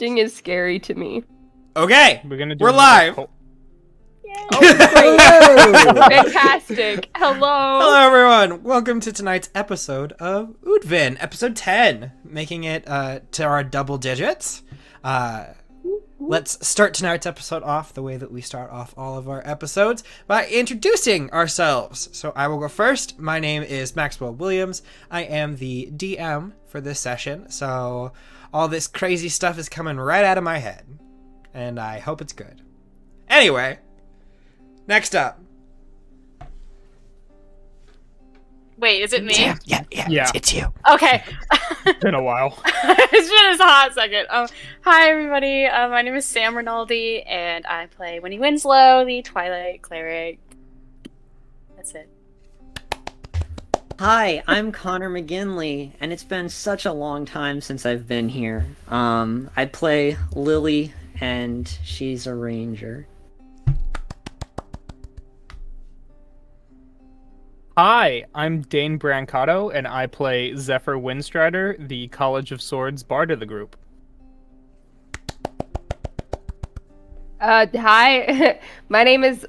Hosting is scary to me. Okay, we're live. Oh, great. Fantastic. Hello, everyone. Welcome to tonight's episode of Oodvin, episode 10, making it to our double digits. Let's start tonight's episode off the way that we start off all of our episodes, by introducing ourselves. So I will go first. My name is Maxwell Williams. I am the DM for this session, so all this crazy stuff is coming right out of my head, and I hope it's good. Anyway, next up. Wait, is it me? Yeah. It's you. Okay. It's been a while. It's been a hot second. Hi, everybody. My name is Sam Rinaldi, and I play Winnie Winslow, the Twilight Cleric. That's it. Hi, I'm Connor McGinley, and it's been such a long time since I've been here. I play Lily, and she's a ranger. Hi, I'm Dane Brancato, and I play Zephyr Windstrider, the College of Swords bard of the group. Hi, my name is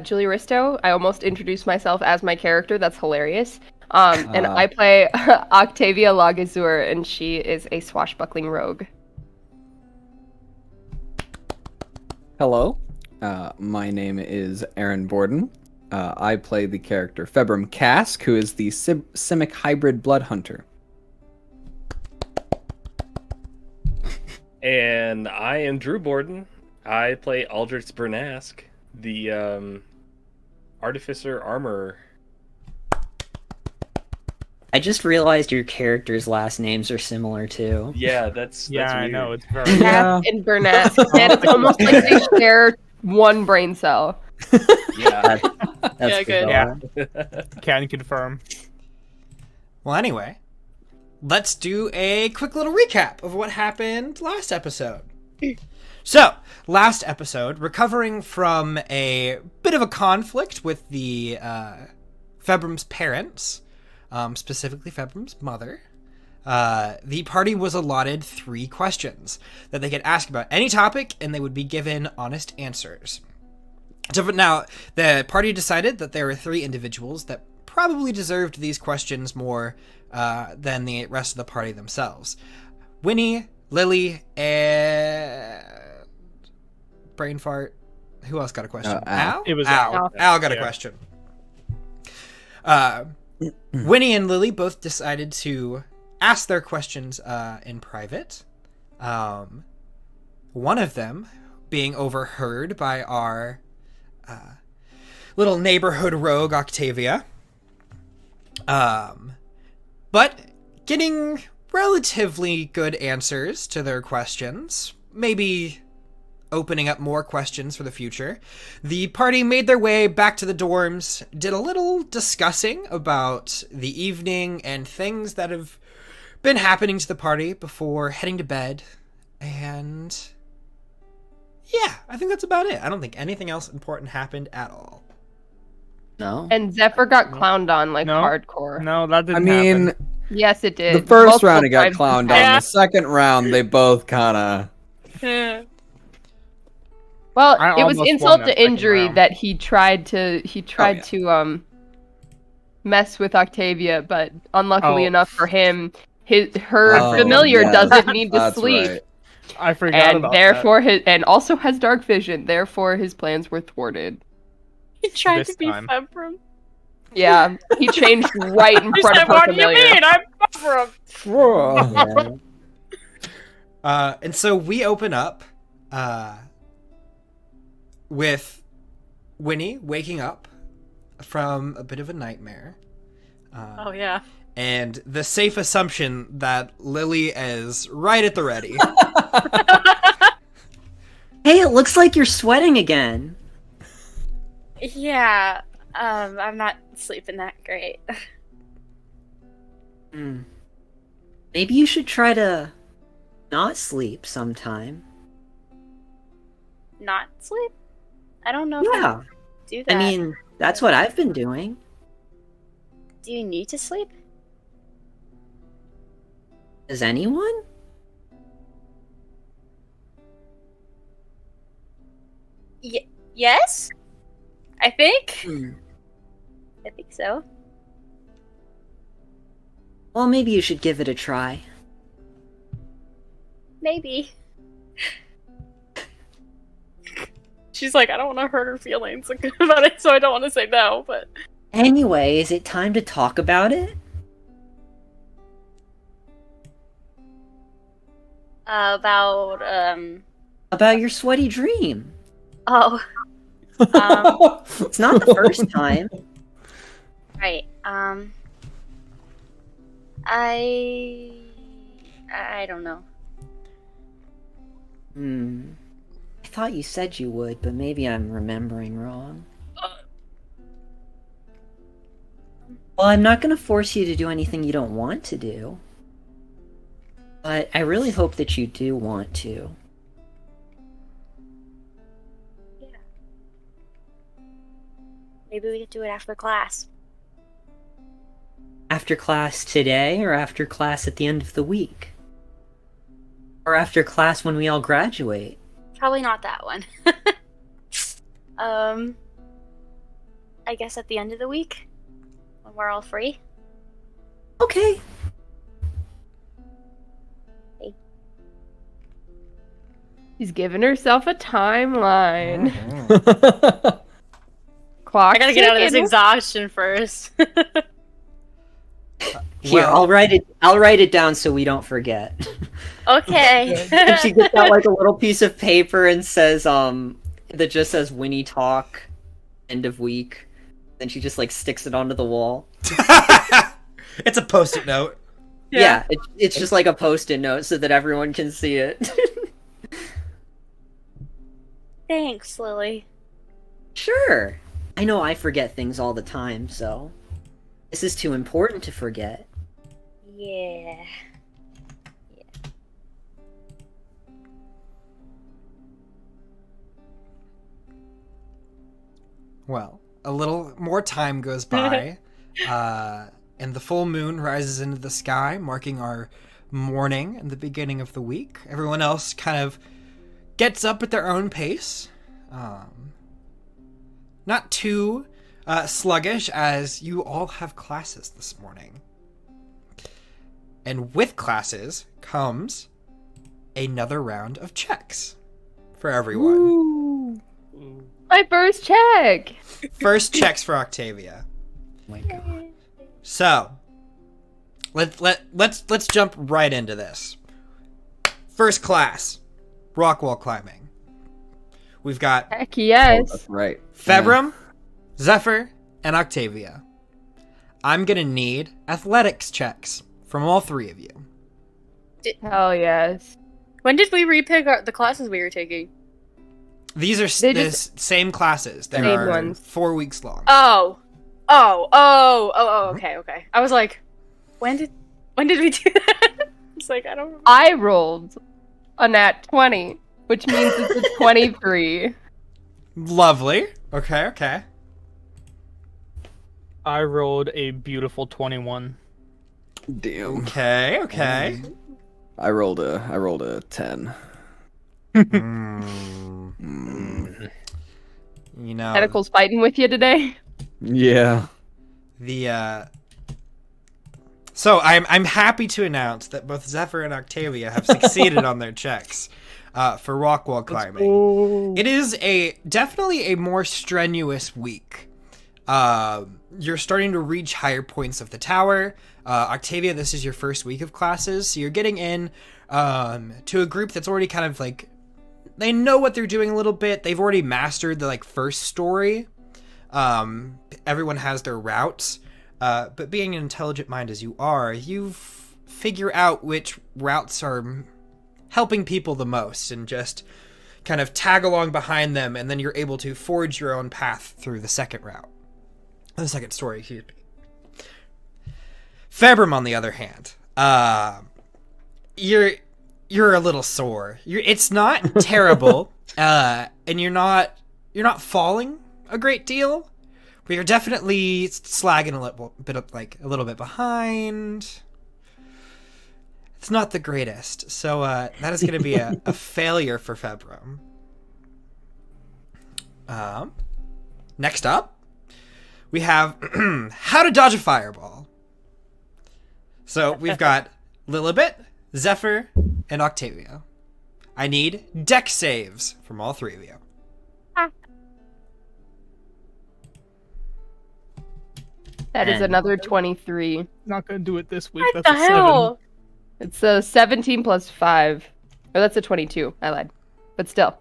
Julie Risto. I almost introduced myself as my character. That's hilarious. And I play Octavia Lagazur, and she is a swashbuckling rogue. Hello, my name is Aaron Borden. I play the character Februm Cask, who is the Simic hybrid blood hunter. And I am Drew Borden. I play Aldrich Bernask, the artificer armorer. I just realized your characters' last names are similar too. Yeah, that's I weird. know, it's very... Cass and Bernask, and it's almost like they share one brain cell. Yeah. That's good. Yeah. Can confirm. Well, anyway, let's do a quick little recap of what happened last episode. So, last episode, recovering from a bit of a conflict with the Februm's parents, specifically Februm's mother, the party was allotted 3 questions that they could ask about any topic, and they would be given honest answers. So now, the party decided that there were 3 individuals that probably deserved these questions more than the rest of the party themselves. Winnie, Lily, and... Brain fart. Who else got a question? Al? It was Al. Al. Al got a Yeah. question. Winnie and Lily both decided to ask their questions in private. One of them being overheard by our little neighborhood rogue Octavia. But getting relatively good answers to their questions, maybe opening up more questions for the future, the party made their way back to the dorms, did a little discussing about the evening and things that have been happening to the party before heading to bed, and yeah, I think that's about it. I don't think anything else important happened at all. No? And Zephyr got clowned on like No. hardcore. No, that I didn't mean, happen. Yes, it did. the first Multiple round he got times. clowned on. Yeah. The second round, they both kind of... Well, I it was almost insult won that to second injury round. that he tried to mess with Octavia, but unluckily Oh. enough for him, her Oh, familiar yes. doesn't need to That's sleep, right. I forgot and about therefore and also has dark vision. Therefore, his plans were thwarted. He tried This to be time. Februm. Yeah, he changed right in He front said, of her "What do you familiar. mean? I'm Februm." Whoa. Yeah. And so we open up with Winnie waking up from a bit of a nightmare. Oh yeah. And the safe assumption that Lily is right at the ready. Hey, it looks like you're sweating again. Yeah. I'm not sleeping that great. Maybe you should try to not sleep sometime. Not sleep? I don't know if I Yeah. can do that. I mean, that's what I've been doing. do you need to sleep? Does anyone? Yes? I think? Hmm. I think so. Well, maybe you should give it a try. Maybe. She's like, I don't want to hurt her feelings about it, so I don't want to say no, but... Anyway, is it time to talk about it? About, About your sweaty dream. Oh. It's not the first time. Right, I don't know. I thought you said you would, but maybe I'm remembering wrong. Well, I'm not gonna force you to do anything you don't want to do. But I really hope that you do want to. Yeah. Maybe we could do it after class. After class today, or after class at the end of the week? Or after class when we all graduate? Probably not that one. I guess at the end of the week? When we're all free? Okay. She's giving herself a timeline. Mhm. Clock I gotta get out of this ticking. exhaustion first. Here, Well- I'll write it down so we don't forget. Okay. And she gets out like a little piece of paper and says, that just says Winnie talk, end of week. Then she just like sticks it onto the wall. It's a post-it note. Yeah, it's just like a post-it note so that everyone can see it. Thanks, Lily. Sure. I know I forget things all the time, so this is too important to forget. Yeah. Well, a little more time goes by, and the full moon rises into the sky, marking our morning and the beginning of the week. Everyone else kind of gets up at their own pace. Not too sluggish, as you all have classes this morning. And with classes comes another round of checks for everyone. My first check. First checks for Octavia. Oh my god. So, let's jump right into this. First class, rock wall climbing. We've got Heck yes. That's right. Februm, Zephyr, and Octavia. I'm gonna need athletics checks from all three of you. Hell yes. When did we repick the classes we were taking? These are They the just- same classes. They Same are ones. 4 weeks long. Okay. I was like, when did we do that? It's like, I don't. I rolled a nat 20, which means it's a 23. Lovely. Okay. I rolled a beautiful 21. Damn. Okay. I rolled a 10. You know, Tentacles fighting with you today. Yeah. So I'm happy to announce that both Zephyr and Octavia have succeeded on their checks for rock wall climbing. It is definitely a more strenuous week. You're starting to reach higher points of the tower. Octavia, this is your first week of classes, so you're getting in to a group that's already kind of like, they know what they're doing a little bit. They've already mastered the first story. Everyone has their routes. But being an intelligent mind as you are, you figure out which routes are helping people the most and just kind of tag along behind them, and then you're able to forge your own path through the second route. The second story, excuse me. Februm, on the other hand, you're a little sore. It's not terrible, and you're not falling a great deal. But you're definitely slagging a little bit behind. It's not the greatest, so that is going to be a failure for Februm. Next up, we have how to dodge a fireball. So we've got Lilibet, Zephyr, and Octavia. I need deck saves from all three of you. That is another 23. Not gonna do it this week. What That's the a 7. hell? It's a 17 plus 5. Or that's a 22. I lied. But still.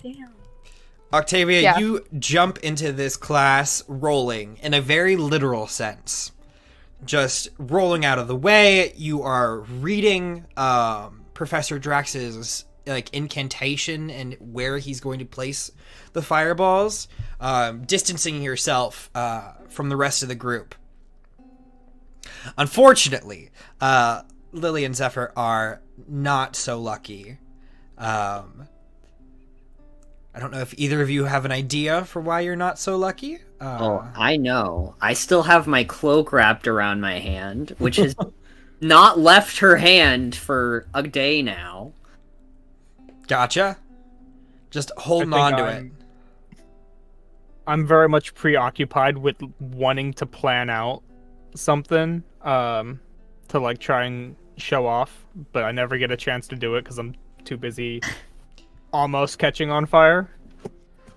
Damn. Octavia, Yeah. you jump into this class rolling in a very literal sense. Just rolling out of the way. You are reading Professor Drax's incantation and where he's going to place the fireballs, distancing yourself from the rest of the group. Unfortunately, Lily and Zephyr are not so lucky. I don't know if either of you have an idea for why you're not so lucky. Oh, I know. I still have my cloak wrapped around my hand, which has not left her hand for a day now. Gotcha. Just holding on to it. I'm very much preoccupied with wanting to plan out something to try and show off, but I never get a chance to do it because I'm too busy almost catching on fire.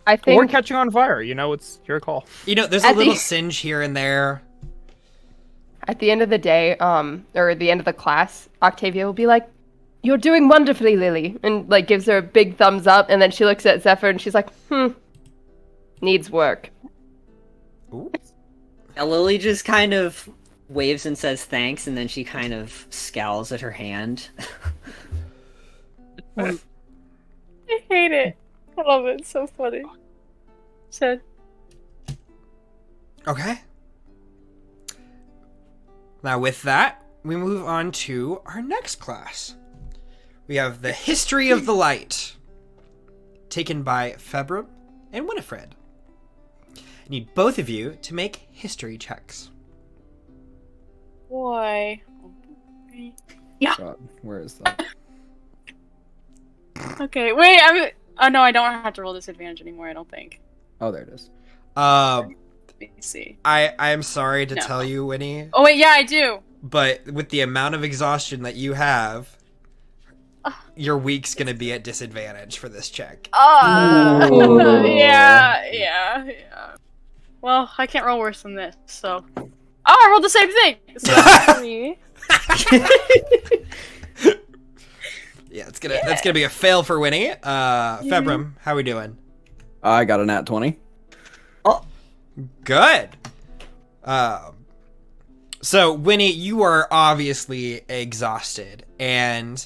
I think Or catching on fire, it's your call. There's a little singe here and there. at the end of the day, or at the end of the class, Octavia will be like, "You're doing wonderfully, Lily," and gives her a big thumbs up, and then she looks at Zephyr and she's like, needs work. Ooh. Yeah, Lily just kind of waves and says thanks, and then she kind of scowls at her hand. I hate it. I love it. It's so funny. Said. Okay. Now with that, we move on to our next class. We have the History of the Light, taken by Februm and Winifred. I need both of you to make history checks. Boy. God, where is that? Okay, wait, oh no, I don't have to roll disadvantage anymore, I don't think. Oh, there it is. Let me see. I am sorry to No. tell you, Winnie, Oh wait, yeah, I do. but with the amount of exhaustion that you have, your week's gonna be at disadvantage for this check. Oh, yeah. Well, I can't roll worse than this, so. Oh, I rolled the same thing! So that's me. Yeah, that's gonna be a fail for Winnie. Februm, how we doing? I got a nat 20. Good. So Winnie, you are obviously exhausted, and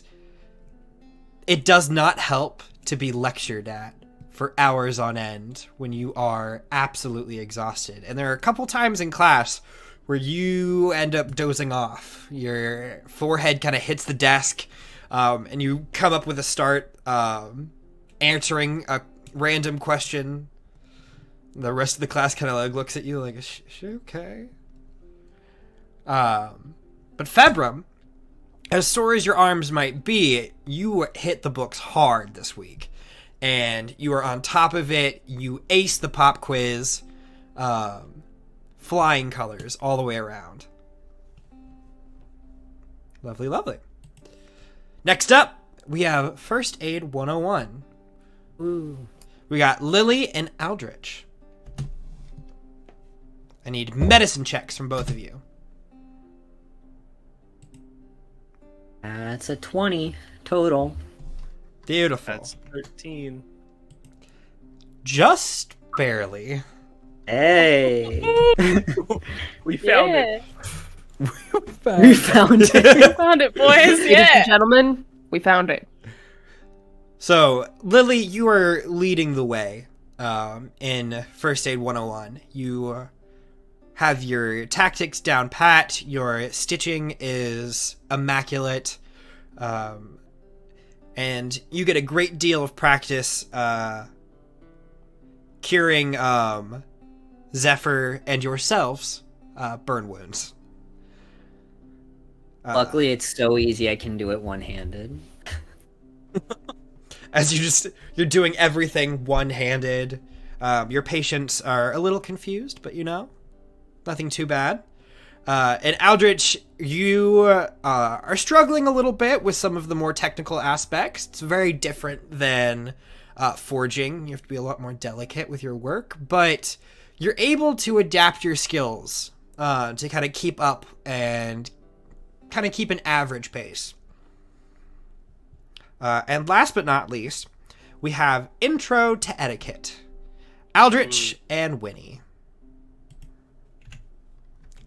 it does not help to be lectured at for hours on end when you are absolutely exhausted. And there are a couple times in class where you end up dozing off. Your forehead kind of hits the desk, and you come up with a start answering a random question. The rest of the class kind of looks at you like, is she okay? But Februm, as sore as your arms might be, you hit the books hard this week. And you are on top of it. You ace the pop quiz. Flying colors all the way around. Lovely, lovely. Next up, we have First Aid 101. Ooh. We got Lily and Aldrich. I need medicine checks from both of you. That's a 20 total. Beautiful. That's 13. Just barely. Hey! We found it. We found it! Yeah. Found it, boys, Ladies and yeah! gentlemen, we found it. So, Lily, you are leading the way in First Aid 101. You have your tactics down pat. Your stitching is immaculate. And you get a great deal of practice curing Zephyr and yourselves burn wounds. Luckily, it's so easy I can do it one-handed. As you're doing everything one-handed. Your patients are a little confused, but nothing too bad. And Aldrich, you are struggling a little bit with some of the more technical aspects. It's very different than forging. You have to be a lot more delicate with your work, but you're able to adapt your skills to kind of keep up and kind of keep an average pace. And last but not least, we have Intro to Etiquette. Aldrich and Winnie.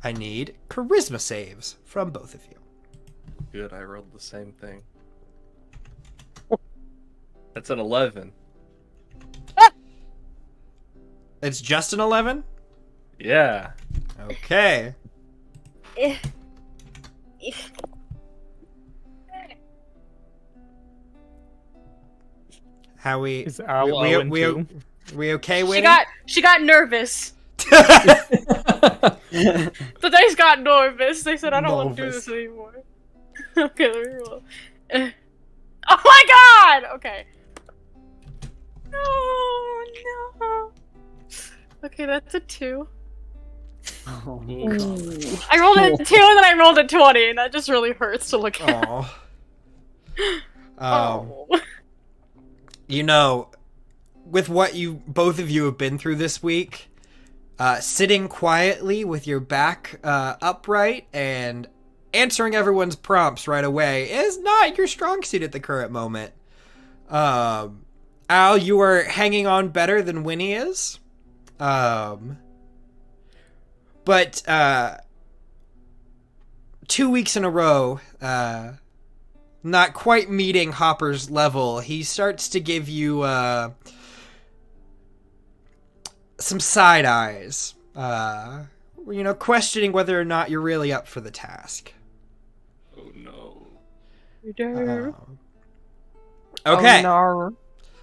I need charisma saves from both of you. Good, I rolled the same thing. That's an 11. It's just an 11? Yeah. Okay. How we Is Al Owen too? we okay, Winnie? She got nervous. The dice got nervous. They said, I don't want to do this anymore. Okay, let me roll. Oh my god! Okay. No. Okay, that's a 2. Oh, I rolled a 2 and then I rolled a 20, and that just really hurts to look at. Oh. With what both of you have been through this week, sitting quietly with your back upright and answering everyone's prompts right away is not your strong suit at the current moment. Al, you are hanging on better than Winnie is. But 2 weeks in a row, not quite meeting Hopper's level, he starts to give you some side eyes, questioning whether or not you're really up for the task. Oh no. Okay. Oh, no.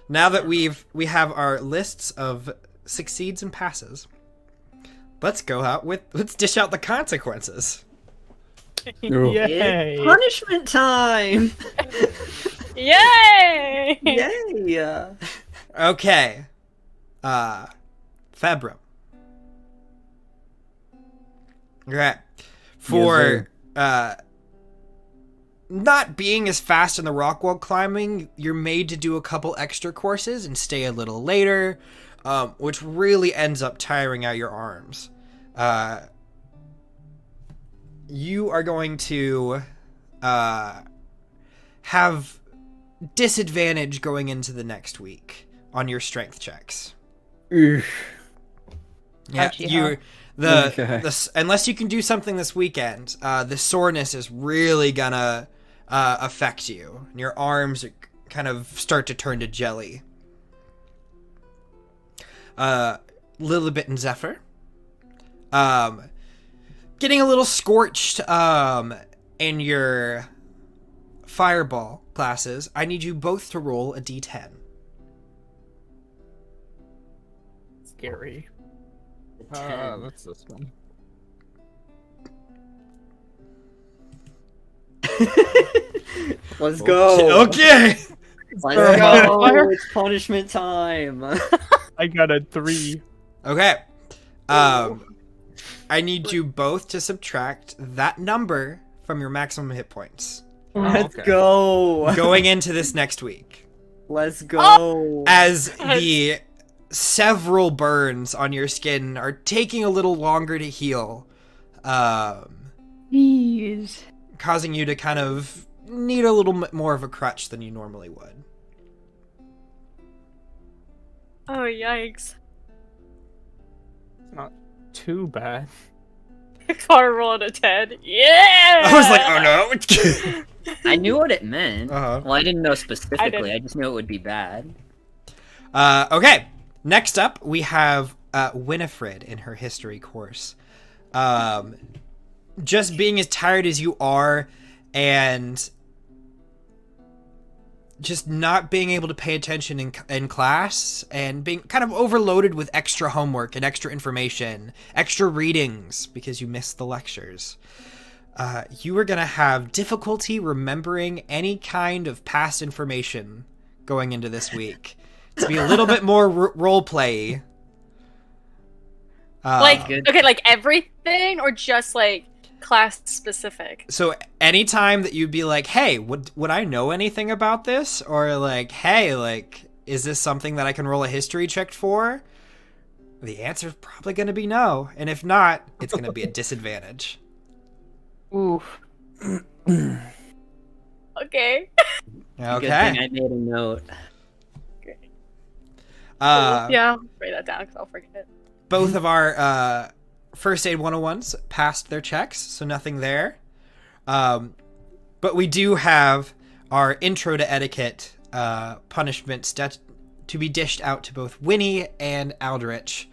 Now that we have our lists of succeeds and passes, let's dish out the consequences. Yay! it's punishment time! Yay! Yay! Okay. Februm. Okay. For not being as fast in the rock wall climbing, you're made to do a couple extra courses and stay a little later, which really ends up tiring out your arms. You are going to have disadvantage going into the next week on your strength checks. Yeah, Ouchie, unless you can do something this weekend, the soreness is really gonna affect you. And your arms kind of start to turn to jelly. Lilibet and Zephyr. Getting a little scorched in your fireball classes. I need you both to roll a d10. Scary. That's this one. Let's go. Okay. Let's go. It's punishment time. I got a 3. Okay. I need you both to subtract that number from your maximum hit points. Let's go. Going into this next week. Let's go. As the several burns on your skin are taking a little longer to heal. Please. Causing you to kind of need a little bit more of a crutch than you normally would. Oh, yikes. Not too bad. Car rolled a 10. Yeah! I was like, oh no. I knew what it meant. Uh-huh. Well, I didn't know specifically. didn't. I just knew it would be bad. Okay. Next up, we have Winifred in her history course. Just being as tired as you are and just not being able to pay attention in class and being kind of overloaded with extra homework and extra information, extra readings because you missed the lectures. You are going to have difficulty remembering any kind of past information going into this week. To be a little bit more role play Like, Good. okay, like everything, or just like class specific? So anytime that you'd be like, hey, would I know anything about this? Or like, hey, like, is this something that I can roll a history check for? The answer's probably going to be no. And if not, it's going to be a disadvantage. Oof. Okay. Good thing Okay. I made a note. Yeah, I'll write that down because I'll forget. Both of our first aid 101s passed their checks, so nothing there. But we do have our intro to etiquette punishments to be dished out to both Winnie and Aldrich,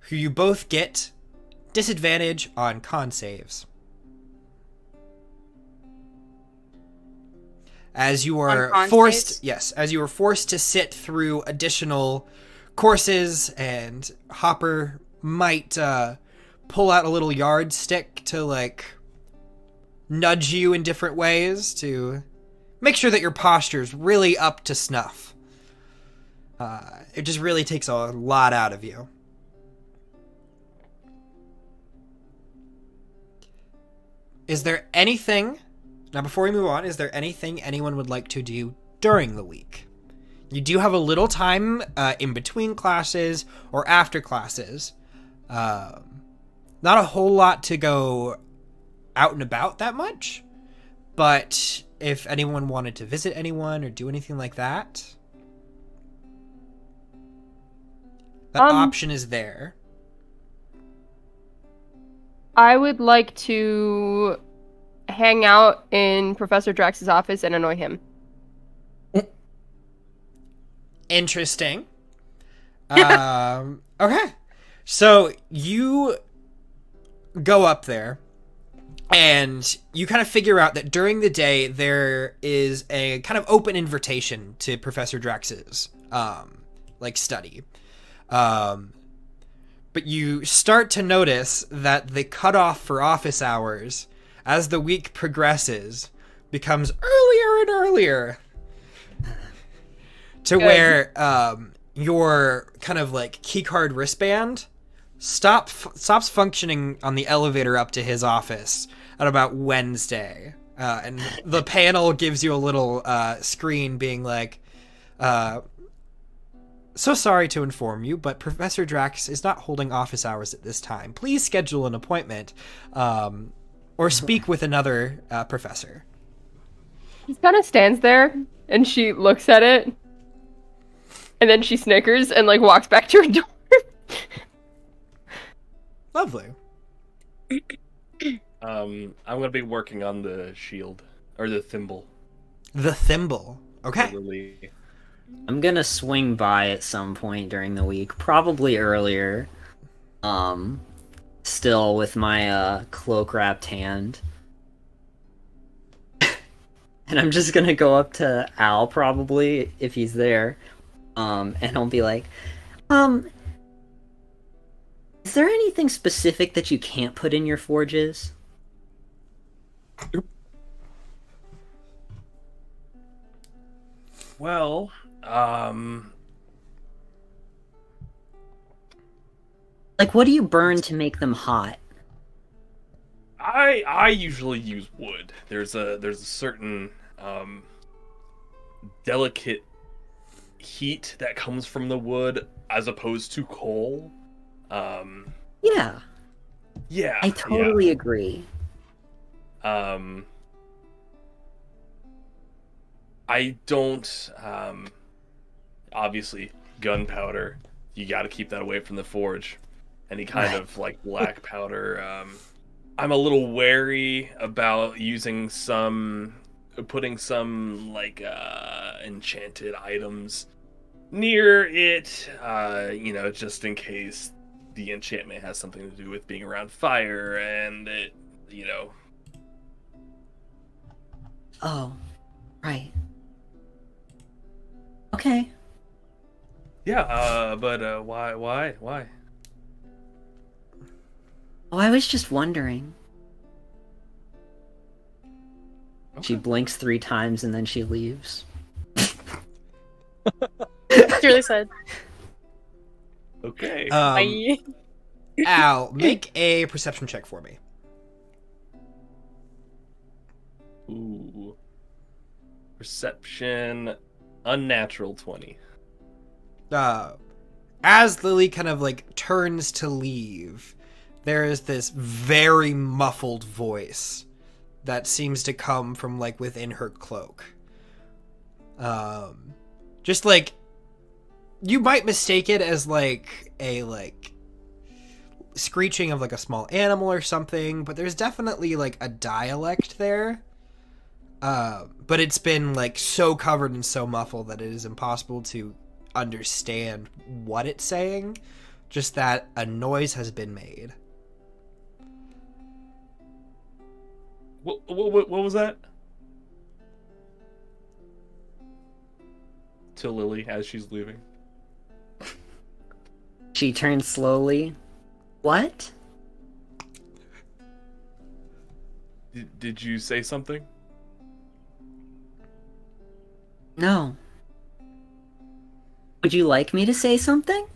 who you both get disadvantage on con saves. As you are con forced, saves? yes, as you are forced to sit through additional courses, and Hopper might pull out a little yardstick to like nudge you in different ways to make sure that your posture's really up to snuff. It just really takes a lot out of you. Is there anything, now before we move on, is there anything anyone would like to do during the week? You do have a little time in between classes or after classes. Not a whole lot to go out and about that much, but if anyone wanted to visit anyone or do anything like that, that option is there. I would like to hang out in Professor Drax's office and annoy him. Interesting. Okay. So you go up there and you kind of figure out that during the day there is a kind of open invitation to Professor Drax's like study. But you start to notice that the cutoff for office hours as the week progresses becomes earlier and earlier. To where your kind of like keycard wristband stops functioning on the elevator up to his office at about Wednesday. And the panel gives you a little screen being like, so sorry to inform you, but Professor Drax is not holding office hours at this time. Please schedule an appointment or speak with another professor. He kind of stands there and she looks at it. And then she snickers and like walks back to her door. Lovely. I'm gonna be working on the shield or the thimble. The thimble. Okay. Literally. I'm gonna swing by at some point during the week, probably earlier. Still with my cloak wrapped hand. And I'm just gonna go up to Al probably if he's there. And I'll be like, is there anything specific that you can't put in your forges? Well, Like, what do you burn to make them hot? I usually use wood. There's a certain delicate heat that comes from the wood as opposed to coal. Yeah, Yeah, I totally agree. I don't obviously gunpowder. You got to keep that away from the forge. Any kind Right. of like black powder. I'm a little wary about putting some like enchanted items near it, just in case the enchantment has something to do with being around fire and it, Oh, right. Okay. Yeah, but why? Oh, I was just wondering. She Okay. blinks 3 times and then she leaves. Julie said, Okay. "Bye." Al, make a perception check for me. Ooh. Perception, unnatural 20. As Lily kind of like turns to leave, there is this very muffled voice that seems to come from like within her cloak. Just like you might mistake it as like a like screeching of like a small animal or something, but there's definitely like a dialect there. But it's been like so covered and so muffled that it is impossible to understand what it's saying, just that a noise has been made. What was that? To Lily as she's leaving. She turns slowly. What? Did you say something? No. Would you like me to say something?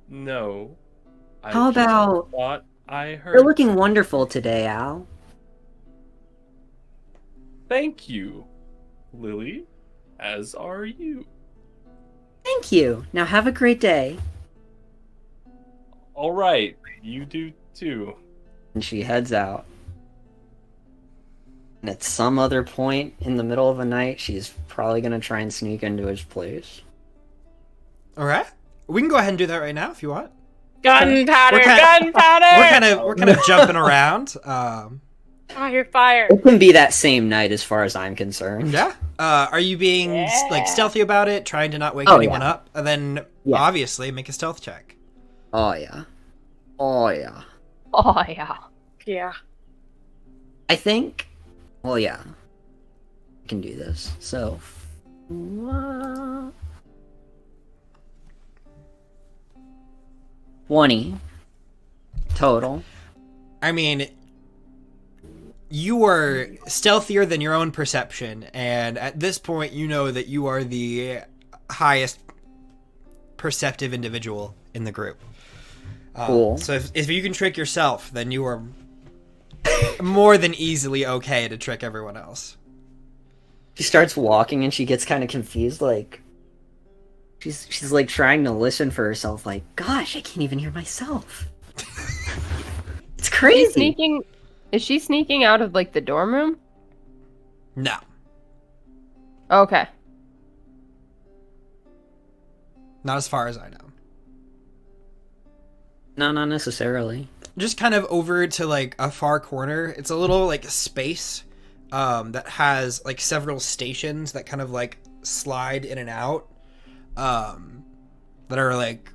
No. How just about... thought I heard. You're looking wonderful today, Al. Thank you, Lily. As are you. Thank you. Now have a great day. All right, you do too. And she heads out. And at some other point in the middle of the night, she's probably gonna try and sneak into his place. All right, we can go ahead and do that right now if you want. Gunpowder! We're kinda- Gunpowder! We're kind of jumping around. Fire! Fire! It can be that same night, as far as I'm concerned. Yeah. Are you being Yeah. like stealthy about it, trying to not wake Oh, anyone yeah. up, and then Yeah. obviously make a stealth check? Oh yeah. Oh yeah. Oh yeah. Yeah. I think. Well, yeah. I can do this. So. 20 total. I mean, you are stealthier than your own perception, and at this point, you know that you are the highest perceptive individual in the group. Cool. So if you can trick yourself, then you are more than easily okay to trick everyone else. She starts walking and she gets kind of confused, like she's like trying to listen for herself, like, gosh, I can't even hear myself. It's crazy. Is she sneaking out of like the dorm room? No. Okay. Not as far as I know. No, not necessarily. Just kind of over to like a far corner. It's a little like space that has like several stations that kind of like slide in and out, that are like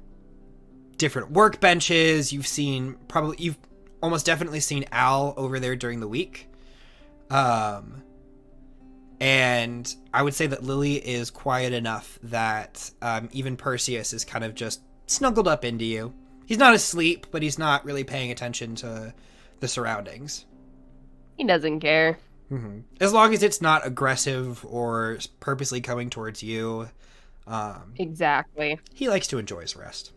different workbenches. You've almost definitely seen Al over there during the week. And I would say that Lily is quiet enough that even Perseus is kind of just snuggled up into you. He's not asleep, but he's not really paying attention to the surroundings. He doesn't care. Mm-hmm. As long as it's not aggressive or purposely coming towards you, Exactly. he likes to enjoy his rest.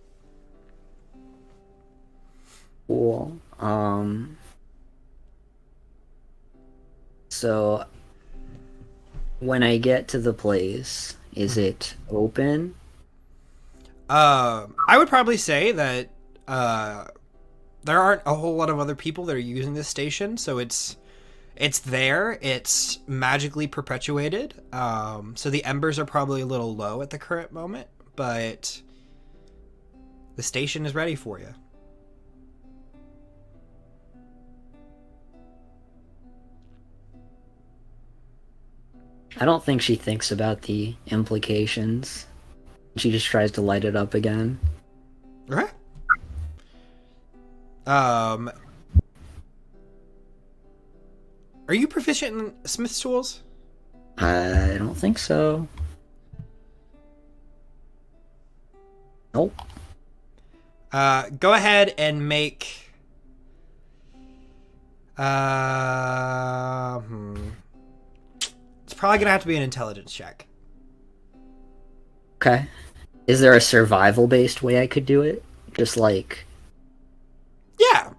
Cool. So when I get to the place, is it open? I would probably say that there aren't a whole lot of other people that are using this station, so it's there. It's magically perpetuated. So the embers are probably a little low at the current moment, but the station is ready for you. I don't think she thinks about the implications. She just tries to light it up again. Okay. Are you proficient in Smith's tools? I don't think so. Nope. Go ahead and make. It's probably gonna have to be an intelligence check. Okay. Is there a survival-based way I could do it? Just like... Yeah.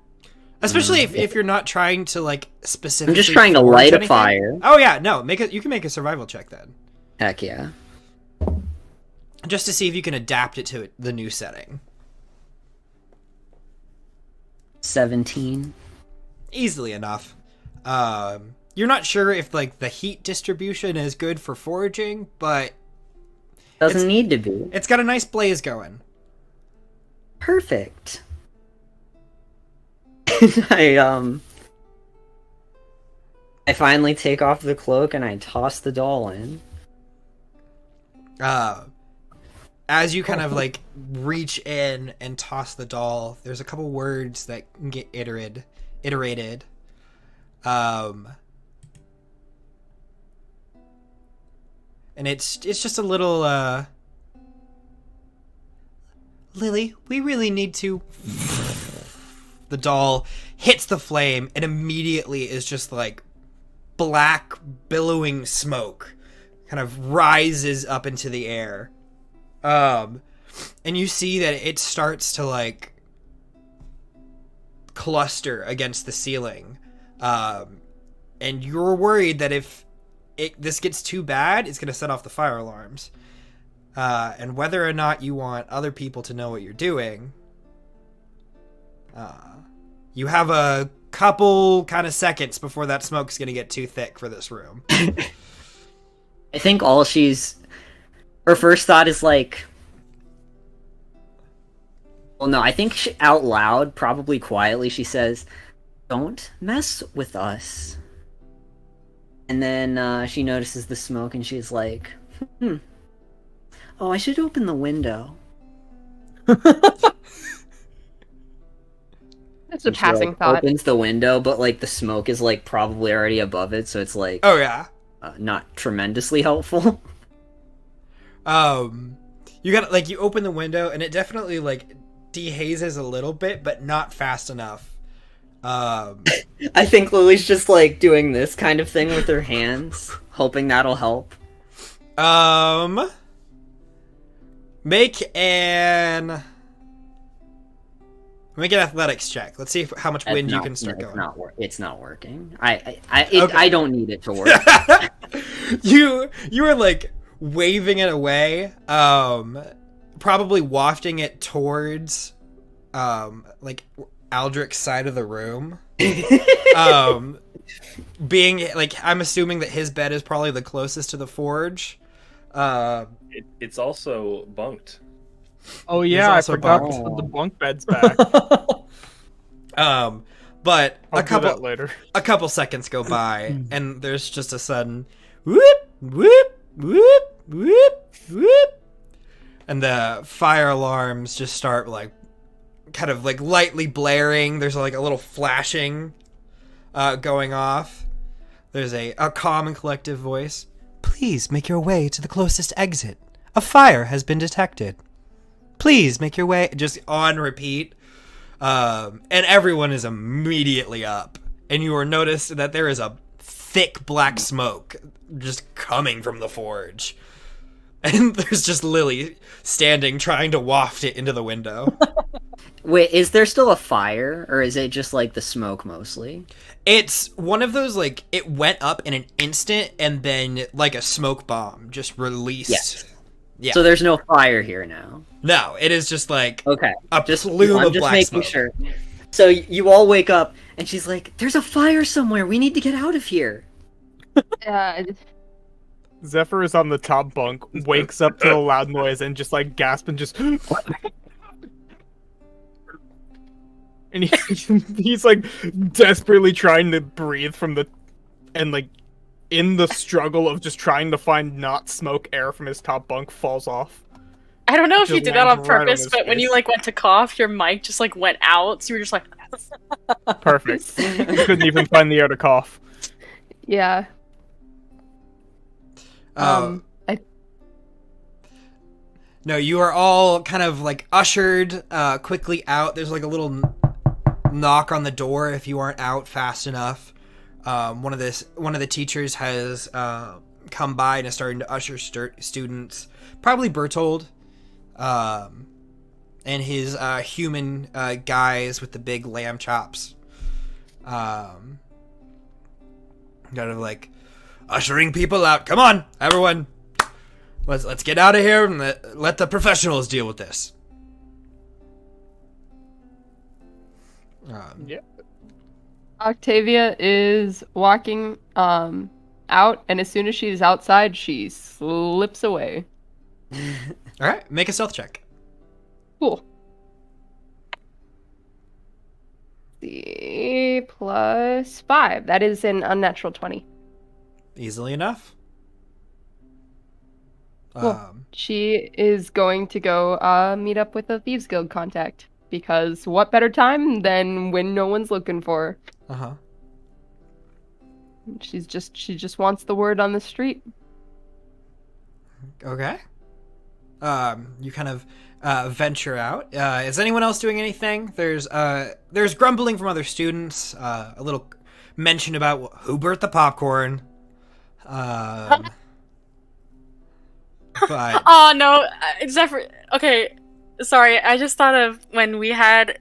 Especially if you're not trying to, like, specifically... I'm just trying to forge light a anything. fire. Oh, yeah, no. You can make a survival check then. Heck yeah. Just to see if you can adapt it to the new setting. 17. Easily enough. You're not sure if, like, the heat distribution is good for foraging, but... Doesn't need to be. It's got a nice blaze going. Perfect. I finally take off the cloak and I toss the doll in. As you kind of like reach in and toss the doll, there's a couple words that can get iterated. And it's just a little Lily, we really need to... The doll hits the flame and immediately is just like black billowing smoke kind of rises up into the air. And you see that it starts to like cluster against the ceiling. And you're worried that if this gets too bad, it's going to set off the fire alarms. And whether or not you want other people to know what you're doing, you have a couple kind of seconds before that smoke's going to get too thick for this room. I think her first thought is like... Well, no, I think out loud, probably quietly, she says, "Don't mess with us." And then she notices the smoke and she's like, "Oh, I should open the window." That's a passing thought. Opens the window, but like the smoke is like probably already above it, so it's like... Oh, yeah. Not tremendously helpful. You got like you open the window and it definitely like dehazes a little bit, but not fast enough. I think Lily's just like doing this kind of thing with her hands, hoping that'll help. Make an athletics check. Let's see how much wind you can start going. It's not working. I don't need it to work. You are like waving it away, probably wafting it towards like Aldrich's side of the room. Being like, I'm assuming that his bed is probably the closest to the forge. It's also bunked. Oh yeah, I forgot the bunk bed's back. But I'll do that later. A couple seconds go by, and there's just a sudden whoop, whoop, whoop, whoop, whoop, and the fire alarms just start like kind of like lightly blaring. There's like a little flashing going off. There's a calm and collective voice. "Please make your way to the closest exit. A fire has been detected. Please make your way," just on repeat. And everyone is immediately up. And you are noticed that there is a thick black smoke just coming from the forge. And there's just Lily standing trying to waft it into the window. Wait, is there still a fire? Or is it just like the smoke mostly? It's one of those, like, it went up in an instant and then like a smoke bomb just released. Yes. Yeah. So there's no fire here now. No, it is just like okay, a plume of black smoke. Sure. So you all wake up, and she's like, "There's a fire somewhere. We need to get out of here." Zephyr is on the top bunk, wakes up to a loud noise, and just like gasp and just. And he's like desperately trying to breathe and like in the struggle of just trying to find not smoke air from his top bunk falls off. I don't know if you did that on lands right on purpose, his but when face. you like went to cough, your mic just like went out, so you were just like Perfect. You couldn't even find the air to cough. Yeah. No, you are all kind of like ushered quickly out. There's like a little knock on the door if you aren't out fast enough. One of the teachers has come by and is starting to usher students. Probably Bertold. and his human guys with the big lamb chops. Kind of like ushering people out. Come on, everyone. Let's get out of here and let the professionals deal with this. Yeah. Octavia is walking out, and as soon as she's outside, she slips away. All right, make a stealth check. Cool. The +5. That is an unnatural 20. Easily enough. Cool. She is going to go meet up with a Thieves Guild contact, because what better time than when no one's looking for her? Uh-huh. She just wants the word on the street. Okay. You kind of venture out. Is anyone else doing anything? There's grumbling from other students. A little mention about who burnt the popcorn. But Oh no, Zephyr. Okay, sorry. I just thought of when we had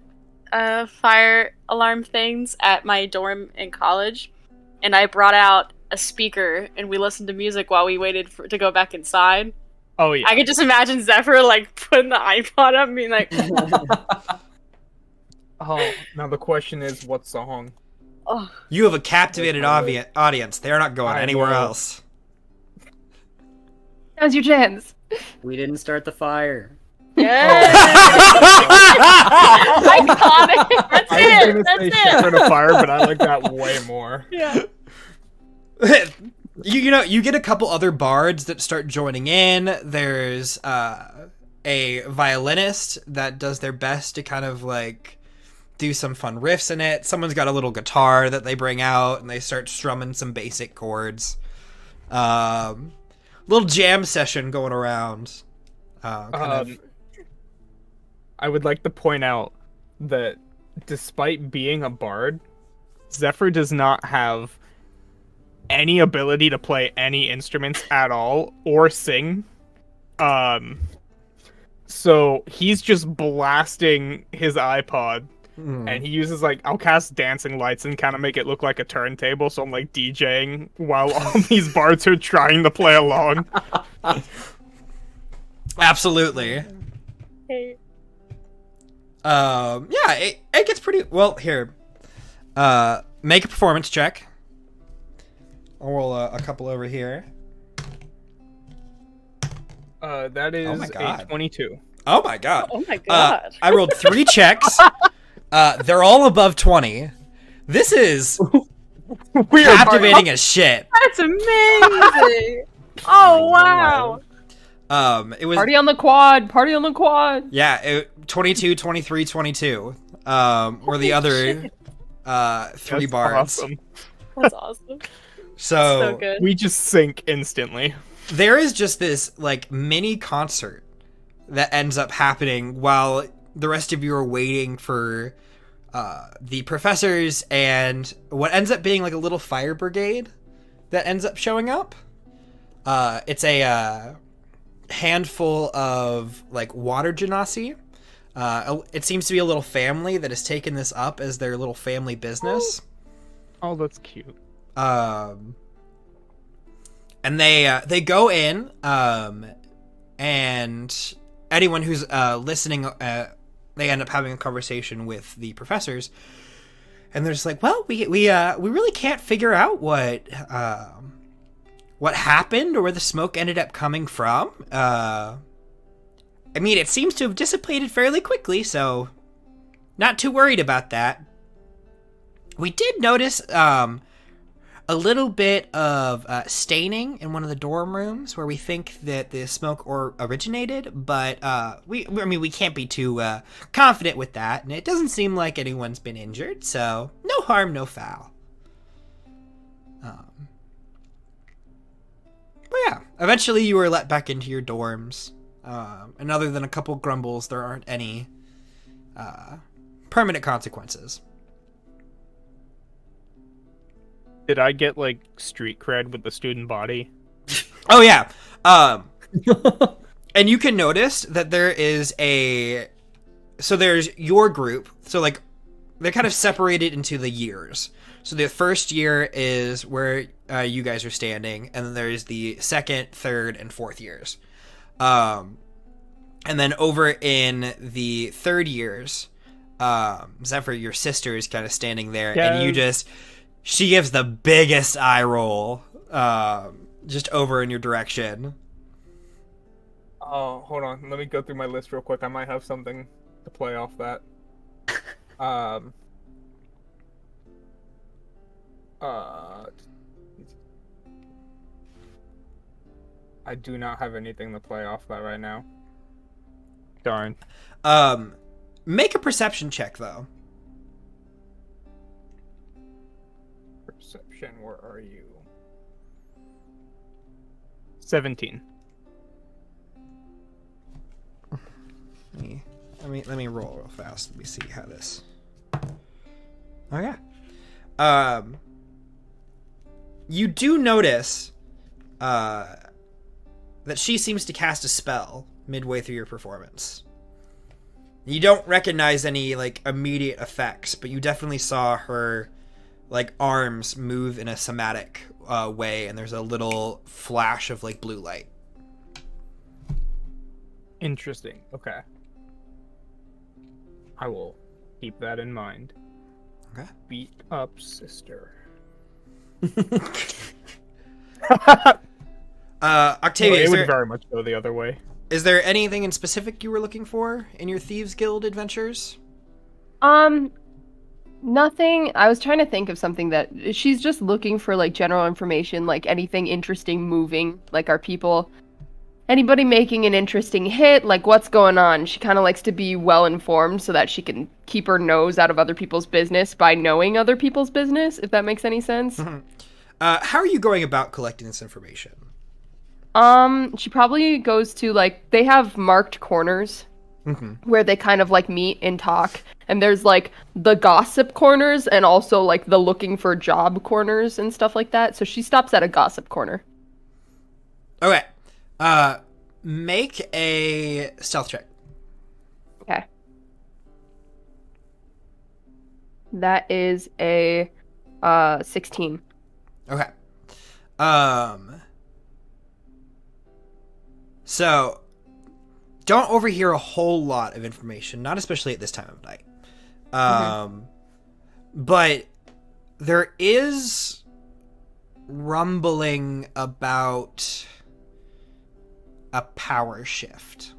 fire alarm things at my dorm in college, and I brought out a speaker and we listened to music while we waited to go back inside. Oh yeah. I could just imagine Zephyr like putting the iPod up and being like, Oh, now the question is, what song? "Oh, you have a captivated audience. They are not going I anywhere know. else. Now's your chance. We didn't start the fire. yeah, iconic." That's I was it. gonna say That's Shepherd it. of Fire, but I like that way more. Yeah. You get a couple other bards that start joining in. There's a violinist that does their best to kind of like do some fun riffs in it. Someone's got a little guitar that they bring out and they start strumming some basic chords. Little jam session going around. I would like to point out that despite being a bard, Zephyr does not have any ability to play any instruments at all or sing. So he's just blasting his iPod, and he uses like, I'll cast dancing lights and kind of make it look like a turntable, so I'm like DJing while all these bards are trying to play along. Absolutely. Hey. Yeah, it gets pretty well here. Make a performance check. I'll roll a couple over here. That is Oh my God. a 22. Oh my god. Oh my god. I rolled 3 checks. They're all above 20. This is We are captivating as shit. That's amazing. Oh wow. It was Party on the quad. Party on the quad. yeah, 22, 23, 22. Were the other 3 That's bards. awesome. That's awesome. So good. We just sync instantly. There is just this like mini concert that ends up happening while the rest of you are waiting for the professors and what ends up being like a little fire brigade that ends up showing up. It's a handful of like water genasi. It seems to be a little family that has taken this up as their little family business. Oh, that's cute. And they go in, and anyone who's listening, they end up having a conversation with the professors, and they're just like, "Well, we really can't figure out what happened or where the smoke ended up coming from. I mean, it seems to have dissipated fairly quickly, so not too worried about that. We did notice a little bit of staining in one of the dorm rooms where we think that the smoke originated, but we can't be too confident with that, and it doesn't seem like anyone's been injured, so no harm, no foul." But yeah, eventually you were let back into your dorms, and other than a couple grumbles, there aren't any permanent consequences. Did I get like street cred with the student body? Oh yeah. And you can notice that there is so there's your group. So like they're kind of separated into the years. So the first year is where you guys are standing, and then there's the second, third, and fourth years. And then over in the third years, Zephyr, your sister, is kind of standing there, and she gives the biggest eye roll, just over in your direction. Oh, hold on. Let me go through my list real quick. I might have something to play off that. I do not have anything to play off that right now. Darn. Make a perception check, though. Perception, where are you? 17. Let me roll real fast. Let me see how this. Oh yeah. You do notice that she seems to cast a spell midway through your performance. You don't recognize any like immediate effects, but you definitely saw her like arms move in a somatic way, and there's a little flash of like blue light. Interesting. Okay. I will keep that in mind. Okay. Beat up, sister. Octavia, It would very much go the other way. is there anything in specific you were looking for in your Thieves Guild adventures? Nothing. I was trying to think of something that she's just looking for, like, general information, like anything interesting moving, like are people anybody making an interesting hit, like what's going on. She kind of likes to be well informed so that she can keep her nose out of other people's business by knowing other people's business, if that makes any sense. Mm-hmm. How are you going about collecting this information? She probably goes to, like, they have marked corners where they kind of like meet and talk, and there's like the gossip corners and also like the looking for job corners and stuff like that. So she stops at a gossip corner. Okay. Make a stealth check. Okay. That is a 16. Okay. So don't overhear a whole lot of information, not especially at this time of night. But there is rumbling about a power shift.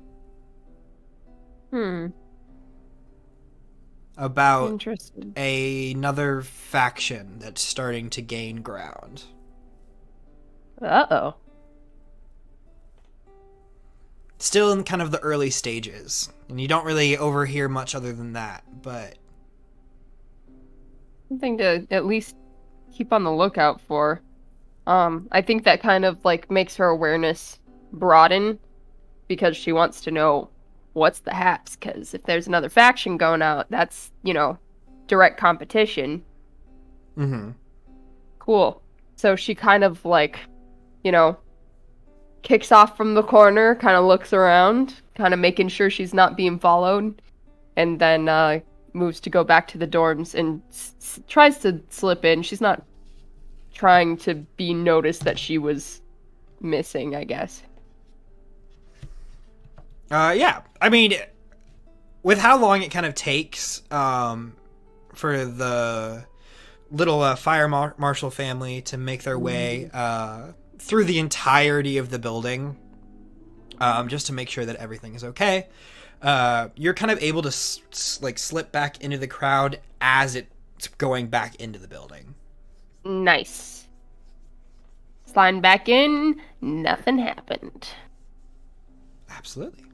About Interesting. another faction that's starting to gain ground. Uh-oh. Still in kind of the early stages, and you don't really overhear much other than that, but Something to at least keep on the lookout for. I think that kind of like makes her awareness broaden because she wants to know what's the haps, because if there's another faction going out, that's, direct competition. Cool. So she kind of like, kicks off from the corner, kind of looks around, kind of making sure she's not being followed, and then moves to go back to the dorms and tries to slip in. She's not trying to be noticed that she was missing, I guess. Yeah. I mean, with how long it kind of takes for the little fire marshal family to make their way through the entirety of the building, just to make sure that everything is okay, you're kind of able to slip back into the crowd as it's going back into the building. Nice. Sliding back in, nothing happened. Absolutely.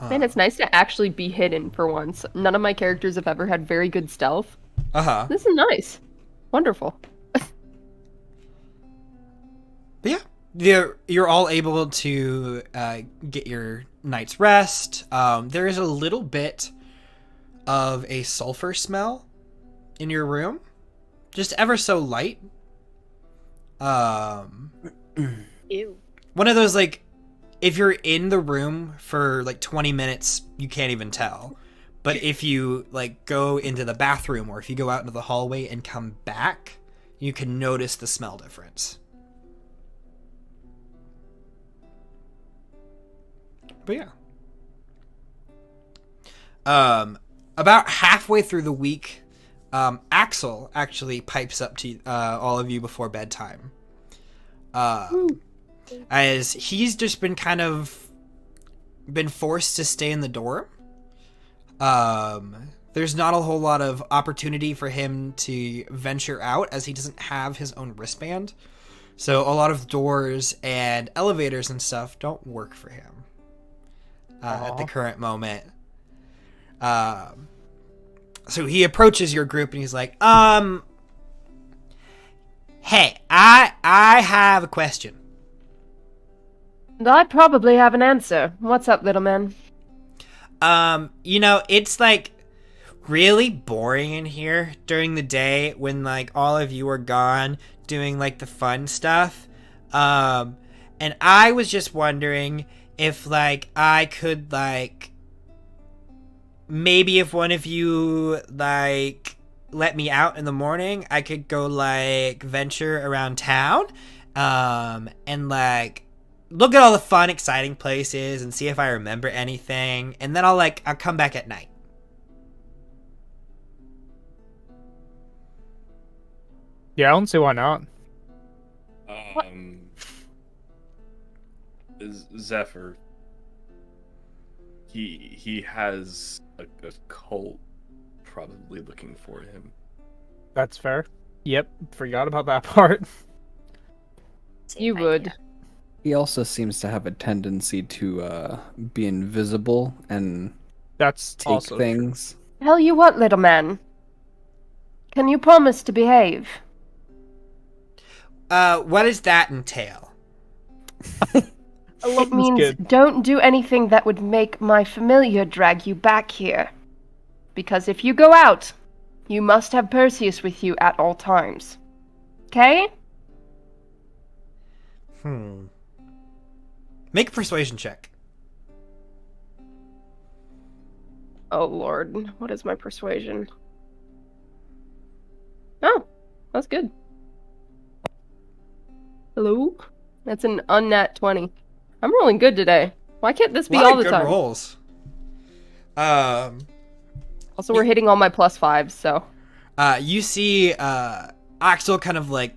Man, it's nice to actually be hidden for once. None of my characters have ever had very good stealth. This is nice. Wonderful. But yeah, you're all able to get your night's rest. There is a little bit of a sulfur smell in your room, just ever so light. Ew. One of those like if you're in the room for like 20 minutes, you can't even tell. But if you like go into the bathroom or if you go out into the hallway and come back, you can notice the smell difference. But yeah. About halfway through the week, Axel actually pipes up to all of you before bedtime. As he's just been forced to stay in the dorm. There's not a whole lot of opportunity for him to venture out as he doesn't have his own wristband. So a lot of doors and elevators and stuff don't work for him at the current moment. So he approaches your group and he's like, hey, I have a question. And I probably have an answer. What's up, little man? It's like really boring in here during the day when like all of you are gone doing like the fun stuff. And I was just wondering if like I could like maybe if one of you like let me out in the morning, I could go like venture around town and like look at all the fun, exciting places and see if I remember anything. And then I'll come back at night. Yeah, I don't see why not. Zephyr. He has a cult probably looking for him. That's fair. Yep, forgot about that part. You would. He also seems to have a tendency to be invisible and That's take also things. Tell you what, little man. Can you promise to behave? What does that entail? It means good. don't do anything that would make my familiar drag you back here. Because if you go out, you must have Perseus with you at all times. Okay? Make a persuasion check. Oh lord, what is my persuasion? Oh, that's good. Hello? That's an unnat 20. I'm rolling good today. Why can't this be A lot all of the good time? rolls. Also, we're hitting all my +5s, so. You see Axel kind of like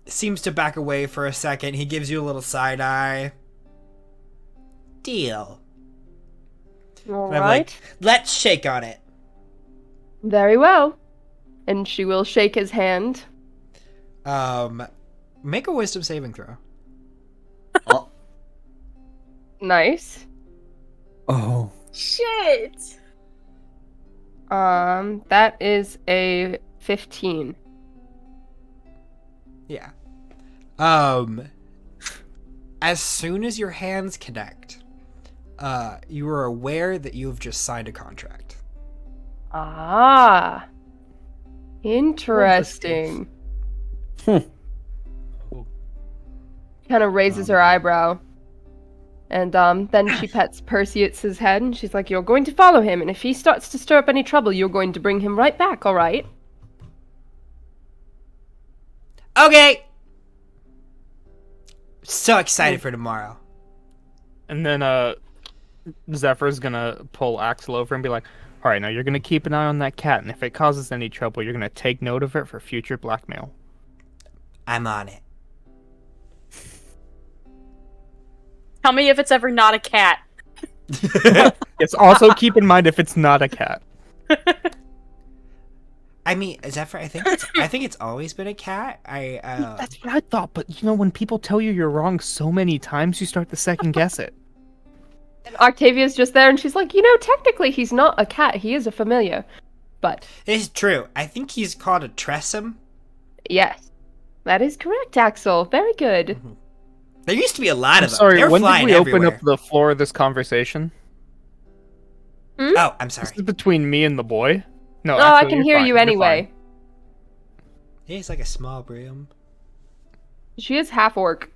seems to back away for a second. He gives you a little side eye. Deal. And I'm like, Alright. let's shake on it. Very well. And she will shake his hand. Make a wisdom saving throw. Oh, Nice. Oh, Shit! That is a 15. Yeah. As soon as your hands connect, you are aware that you have just signed a contract. Ah. Interesting. Kind of raises her eyebrow. And then she pets Perseus's head and she's like, you're going to follow him, and if he starts to stir up any trouble, you're going to bring him right back, alright? Okay! So excited for tomorrow. And then Zephyr's gonna pull Axel over and be like, alright, now you're gonna keep an eye on that cat, and if it causes any trouble, you're gonna take note of it for future blackmail. I'm on it. Tell me if it's ever not a cat. Yes, also keep in mind if it's not a cat. I mean, Zephyr, I think it's always been a cat. That's what I thought, but when people tell you you're wrong so many times, you start to second guess it. And Octavia's just there and she's like, technically he's not a cat, he is a familiar. But It's true. I think he's called a tressum. yes, that is correct, Axel. Very good. There used to be a lot I'm of them. sorry, They're when did flying we everywhere. open up the floor of this conversation? Oh, I'm sorry. This is between me and the boy? No, Oh, I actually, can you're hear fine, you you're anyway. fine. He's like a small broom. She is half orc.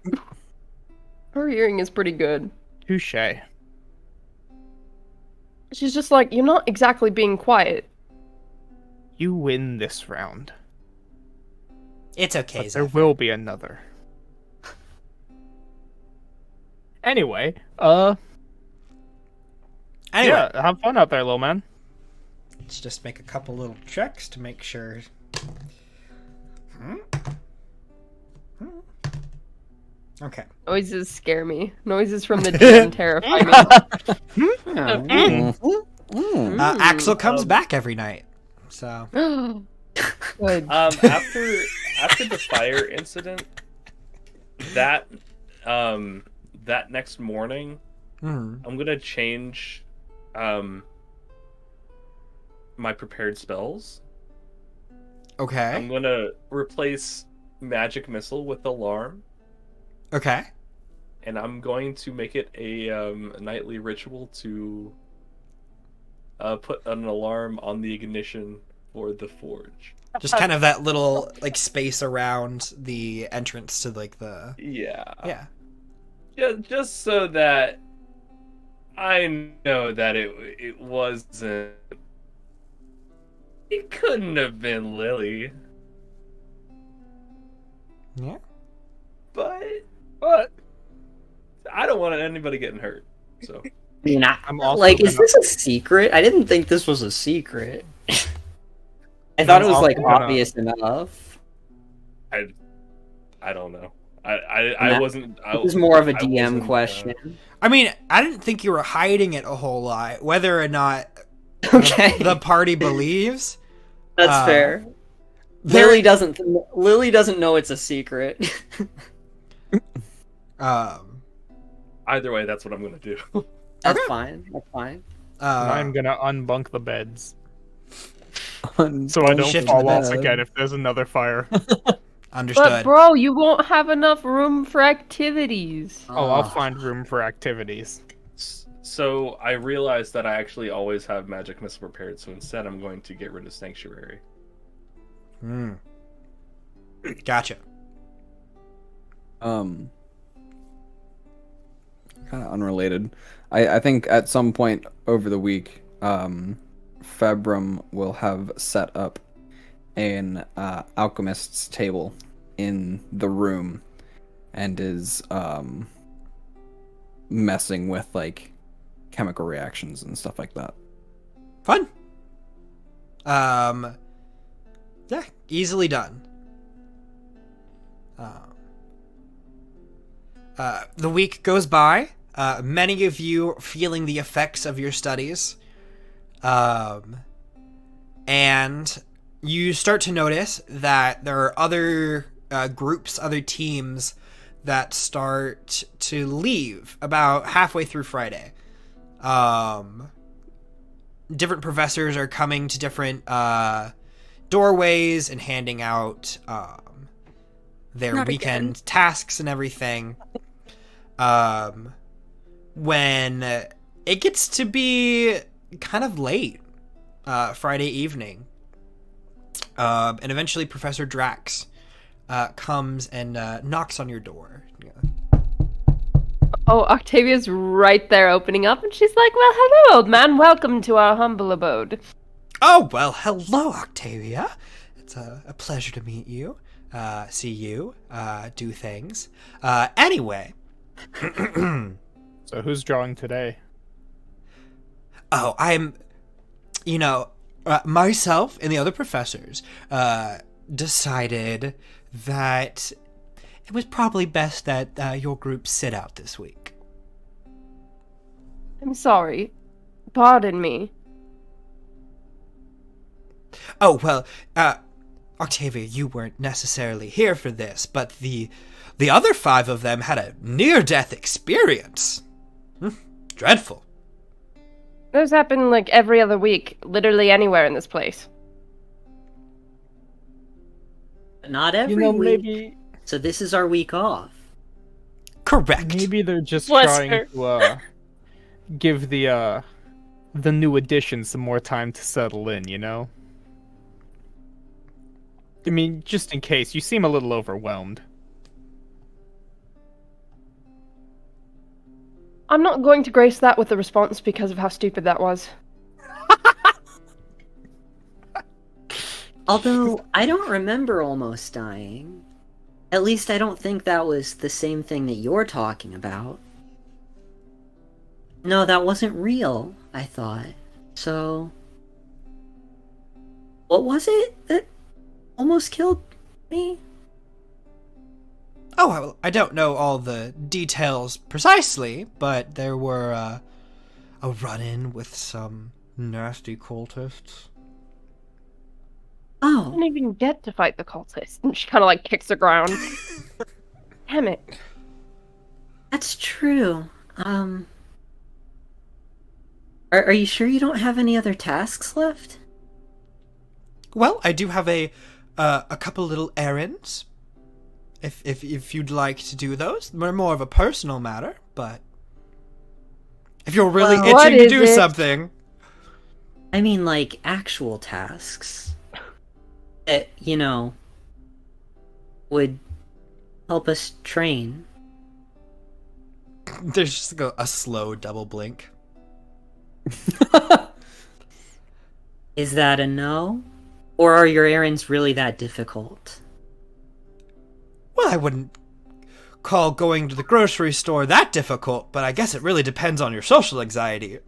Her hearing is pretty good. Touche. She's just like, you're not exactly being quiet. You win this round. It's okay, But there Zephyr. will be another. Anyway, Anyway, yeah, have fun out there, little man. let's just make a couple little checks to make sure. Okay. Noises scare me. Noises from the DM terrify me. Axel comes back every night, so. Good. After the fire incident, that next morning, Mhm. I'm gonna change my prepared spells. Okay. I'm gonna replace magic missile with alarm, Okay. and I'm going to make it a nightly ritual to put an alarm on the ignition for the forge. Just kind of that little like space around the entrance to like the Yeah. yeah. Just so that I know that it wasn't. It couldn't have been Lily, Yeah. but I don't want anybody getting hurt. So I mean, I'm also like, is gonna- this a secret? I didn't think this was a secret. I thought it was like also gonna- obvious enough. I don't know. I Nah. wasn't. It was more of a I DM wasn't, question. I mean, I didn't think you were hiding it a whole lot, whether or not Okay, the party believes. that's fair. There- Lily doesn't know it's a secret. Either way, that's what I'm gonna do. That's Okay. fine. That's fine. I'm gonna unbunk the beds On- so I don't Shift fall the off bed. again if there's another fire. Understood. But bro, you won't have enough room for activities. Oh, I'll find room for activities. So I realized that I actually always have magic missile prepared. So instead, I'm going to get rid of sanctuary. Gotcha. Kind of unrelated. I think at some point over the week, Februm will have set up an alchemist's table in the room and is messing with like chemical reactions and stuff like that. Fun. Yeah, easily done. The week goes by. Many of you feeling the effects of your studies. And you start to notice that there are other groups, other teams that start to leave about halfway through Friday. Different professors are coming to different doorways and handing out their Not weekend again. tasks and everything. When it gets to be kind of late Friday evening, and eventually Professor Drax comes and knocks on your door. Oh, Octavia's right there opening up, and she's like, well, hello, old man. Welcome to our humble abode. Oh, well, hello, Octavia. It's a pleasure to meet you, see you, do things. Anyway. So who's drawing today? Oh, I'm, myself and the other professors decided that it was probably best that your group sit out this week. I'm sorry. Pardon me. Oh, well, Octavia, you weren't necessarily here for this, but the other 5 of them had a near-death experience. Dreadful. Those happen like every other week, literally anywhere in this place. Not every week. maybe So this is our week off. Correct. maybe they're just Bless trying her. to give the new addition some more time to settle in, you know? I mean, just in case, you seem a little overwhelmed. I'm not going to grace that with a response because of how stupid that was. Although, I don't remember almost dying. At least I don't think that was the same thing that you're talking about. No, that wasn't real, I thought. So... what was it that almost killed me? Oh, well, I don't know all the details precisely, but there were a run-in with some nasty cultists. I Oh, didn't even get to fight the cultist. And she kind of like kicks the ground. Damn it. that's true. Are you sure you don't have any other tasks left? Well, I do have a couple little errands. If you'd like to do those, they're more of a personal matter. But if you're really Well, what itching to is do it? something, I mean, like, actual tasks. That, you know, would help us train. there's just a slow double blink. Is that a no? Or are your errands really that difficult? Well, I wouldn't call going to the grocery store that difficult, but I guess it really depends on your social anxiety.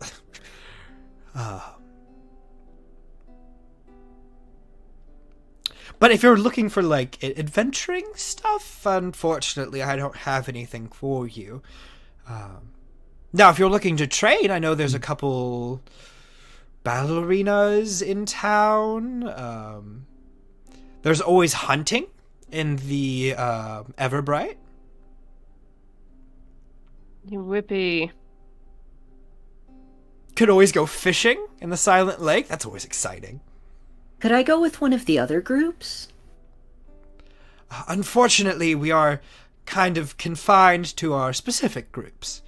But if you're looking for, like, adventuring stuff, unfortunately, I don't have anything for you. Now, if you're looking to train, I know there's a couple battle arenas in town. There's always hunting in the Everbright. You whippy. Could always go fishing in the Silent Lake. That's always exciting. Could I go with one of the other groups? Unfortunately, we are kind of confined to our specific groups.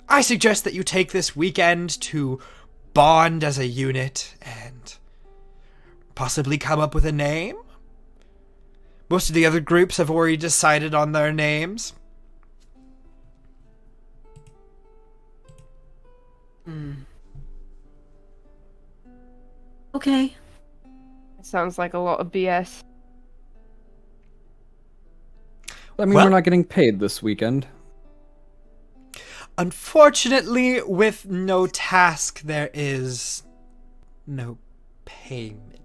I suggest that you take this weekend to bond as a unit and possibly come up with a name. Most of the other groups have already decided on their names. Okay. It sounds like a lot of BS. I mean, Well- we're not getting paid this weekend. Unfortunately, with no task, there is no payment.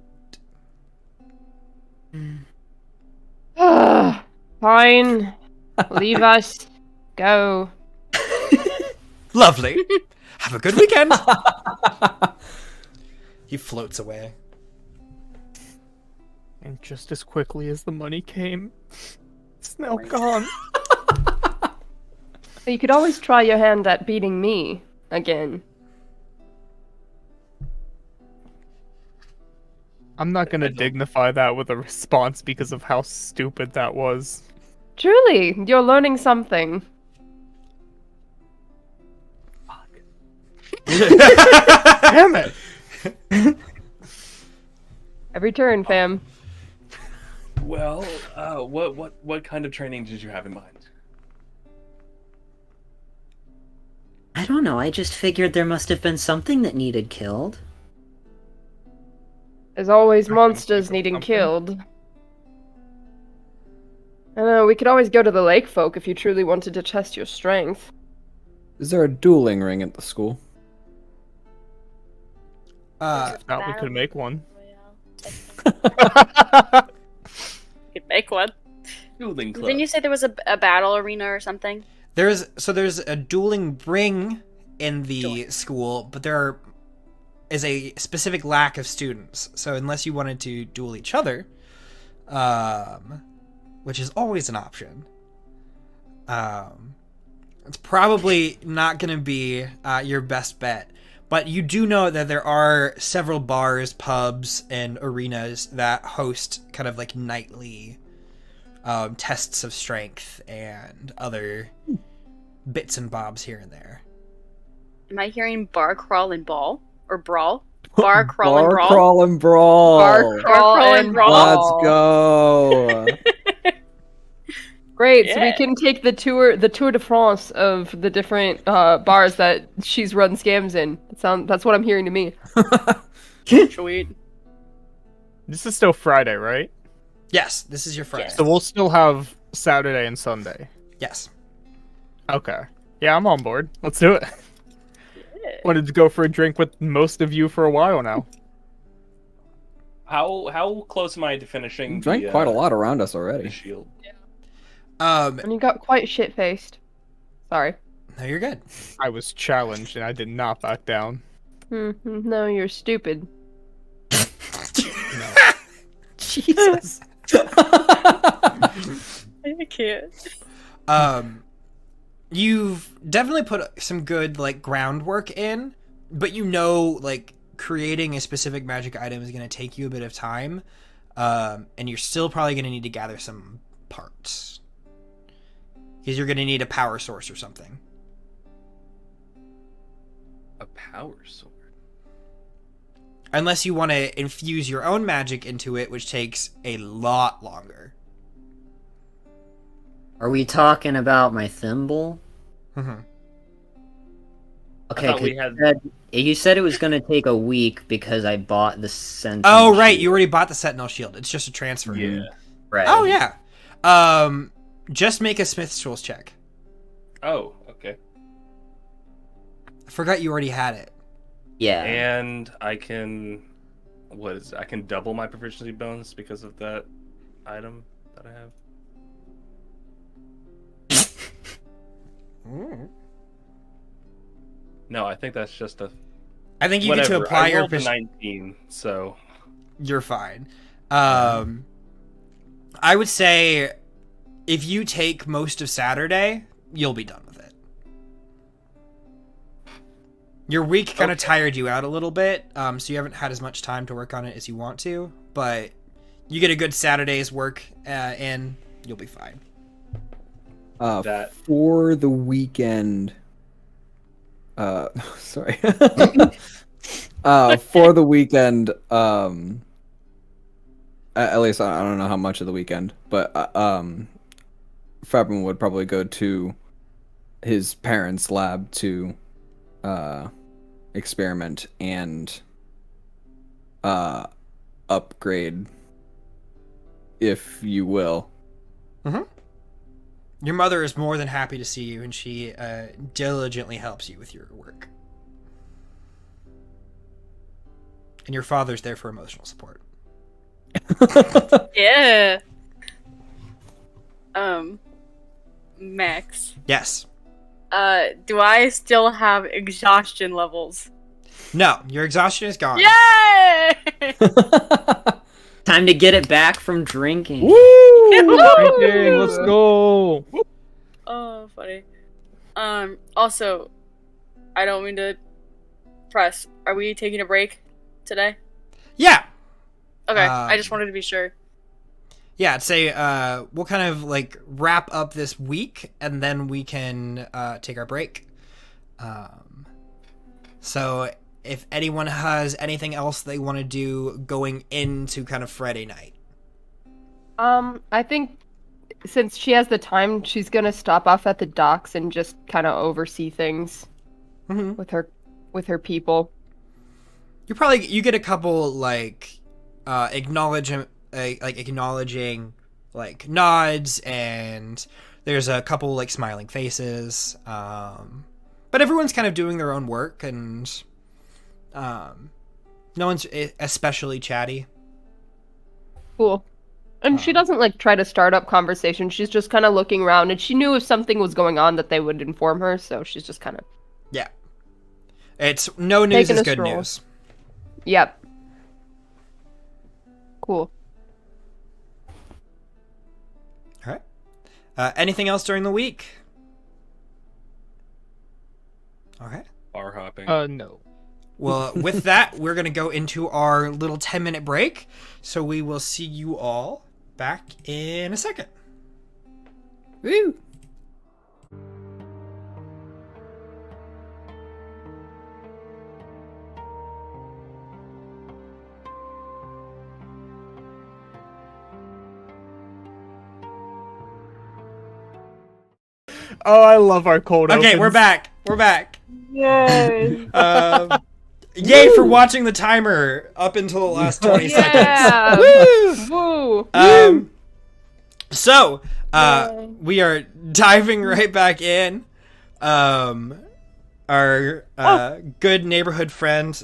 Fine. Leave us. Go. Lovely. Have a good weekend. He floats away. And just as quickly as the money came, it's now gone. You could always try your hand at beating me again. I'm not gonna dignify that with a response because of how stupid that was. Truly, you're learning something. Damn it! Every turn, fam. Well, what kind of training did you have in mind? I don't know, I just figured there must have been something that needed killed. There's always can monsters think of needing something. killed. I don't know, we could always go to the lake folk if you truly wanted to test your strength. Is there a dueling ring at the school? If not, we could make one. You could make one. Dueling club. Didn't you say there was a battle arena or something? There's a dueling ring in the school, but there is a specific lack of students. So unless you wanted to duel each other, which is always an option, it's probably not going to be your best bet. But you do know that there are several bars, pubs, and arenas that host kind of like nightly tests of strength and other bits and bobs here and there. Am I hearing bar crawl and ball or brawl? Bar crawl and Bar brawl. crawl and brawl. Bar crawl crawl and and brawl. Let's go. Great, so we Yeah. can take the tour de France of the different bars that she's run scams in. That's what I'm hearing to me. Sweet. This is still Friday, right? Yes, this is your Friday. Yes. So we'll still have Saturday and Sunday. Yes. Okay. Yeah, I'm on board. Let's do it. Yeah. Wanted to go for a drink with most of you for a while now. How close am I to finishing? You drank the, quite a lot around us the already. shield. And you got quite shit-faced. Sorry. No, you're good. I was challenged and I did not back down. No, you're stupid. Jesus. I can't. You've definitely put some good like groundwork in, but you know like creating a specific magic item is going to take you a bit of time, and you're still probably going to need to gather some parts because you're going to need a power source or something. A power sword. Unless you want to infuse your own magic into it, which takes a lot longer. Are we talking about my thimble? Mm-hmm. Okay, thought 'cause we had- you said it was going to take a week because I bought the Sentinel Oh, right. shield. You already bought the Sentinel Shield. It's just a transfer. Yeah. Right. Oh, yeah. Just make a Smith's Tools check. Oh, okay. I forgot you already had it. Yeah. And I can, I can double my proficiency bonus because of that item that I have. No, I think that's just a. I think you Whatever. get to apply I your rolled a 19, so You're fine. I would say if you take most of Saturday, you'll be done with it. Your week kind of tired you out a little bit, so you haven't had as much time to work on it as you want to, but you get a good Saturday's work in, you'll be fine. For the weekend. Sorry. For the weekend, at least I don't know how much of the weekend, but Fabian would probably go to his parents' lab to experiment and upgrade, if you will. Your mother is more than happy to see you, and she diligently helps you with your work. And your father's there for emotional support. Yeah. Max. Yes. Do I still have exhaustion levels? No, your exhaustion is gone. Yay! Time to get it back from drinking. Drinking, let's go. Oh, funny. Also, I don't mean to press. Are we taking a break today? Yeah. Okay, I just wanted to be sure. Yeah, I'd say we'll kind of like wrap up this week, and then we can take our break. So if anyone has anything else they want to do going into kind of Friday night. I think since she has the time, she's gonna stop off at the docks and just kind of oversee things with her people. You get a couple like acknowledging like nods, and there's a couple like smiling faces, but everyone's kind of doing their own work, and no one's especially chatty. Cool. And she doesn't like try to start up conversation. She's just kind of looking around, and she knew if something was going on that they would inform her, so she's just kind of It's no news taking is a good stroll. news. Yep. Cool. All right. Anything else during the week? Okay. bar hopping. No. Well, with that, we're going to go into our little 10-minute break. So we will see you all back in a second. Woo! Oh, I love our cold Okay, opens. we're back. We're back. Yay! Yay for watching the timer up until the last 20 Yeah. seconds. Woo. So, Yay. we are diving right back in. Our good neighborhood friend,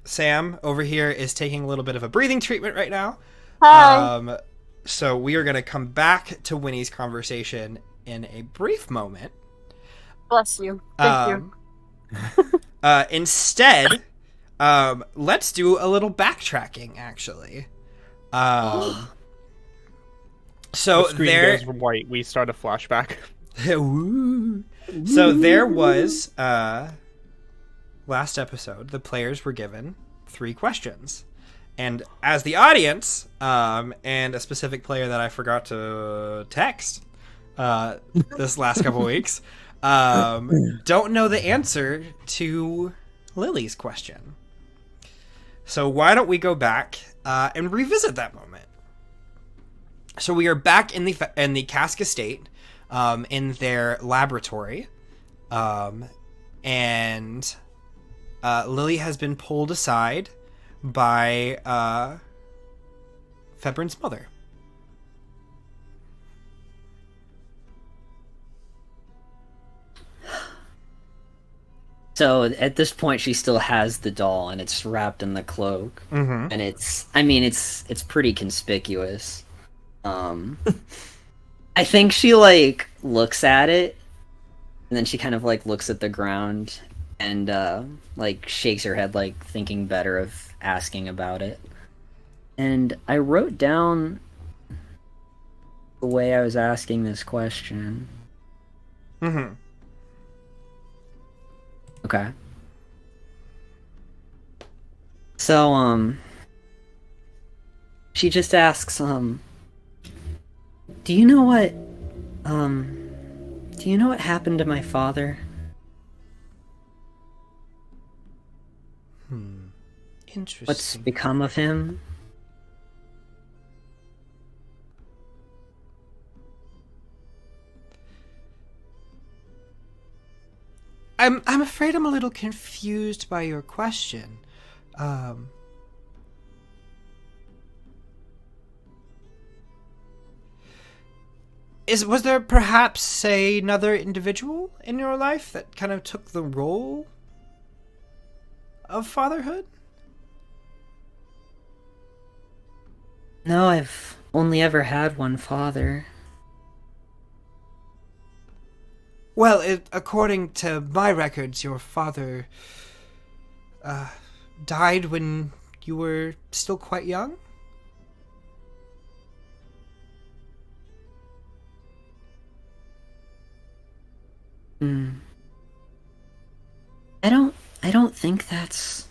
Sam, over here is taking a little bit of a breathing treatment right now. Hi. So we are going to come back to Winnie's conversation in a brief moment. Bless you. Thank you. Instead, let's do a little backtracking, actually. So The screen there... goes white. We start a flashback. So there was, last episode, the players were given 3 questions. And as the audience, and a specific player that I forgot to text this last couple weeks, don't know the answer to Lily's question. So why don't we go back and revisit that moment? So we are back in the Cask Estate, in their laboratory, and Lily has been pulled aside by Febrin's mother. So at this point, she still has the doll, and it's wrapped in the cloak, Mm-hmm. and it's pretty conspicuous. I think she like looks at it, and then she kind of like looks at the ground and like shakes her head, like thinking better of asking about it. And I wrote down the way I was asking this question. Mm-hmm. Okay. So, she just asks, do you know what happened to my father? Interesting. What's become of him? I'm afraid I'm a little confused by your question. Was there perhaps, say, another individual in your life that kind of took the role of fatherhood? No, I've only ever had one father. Well, according to my records, your father died when you were still quite young? I don't think that's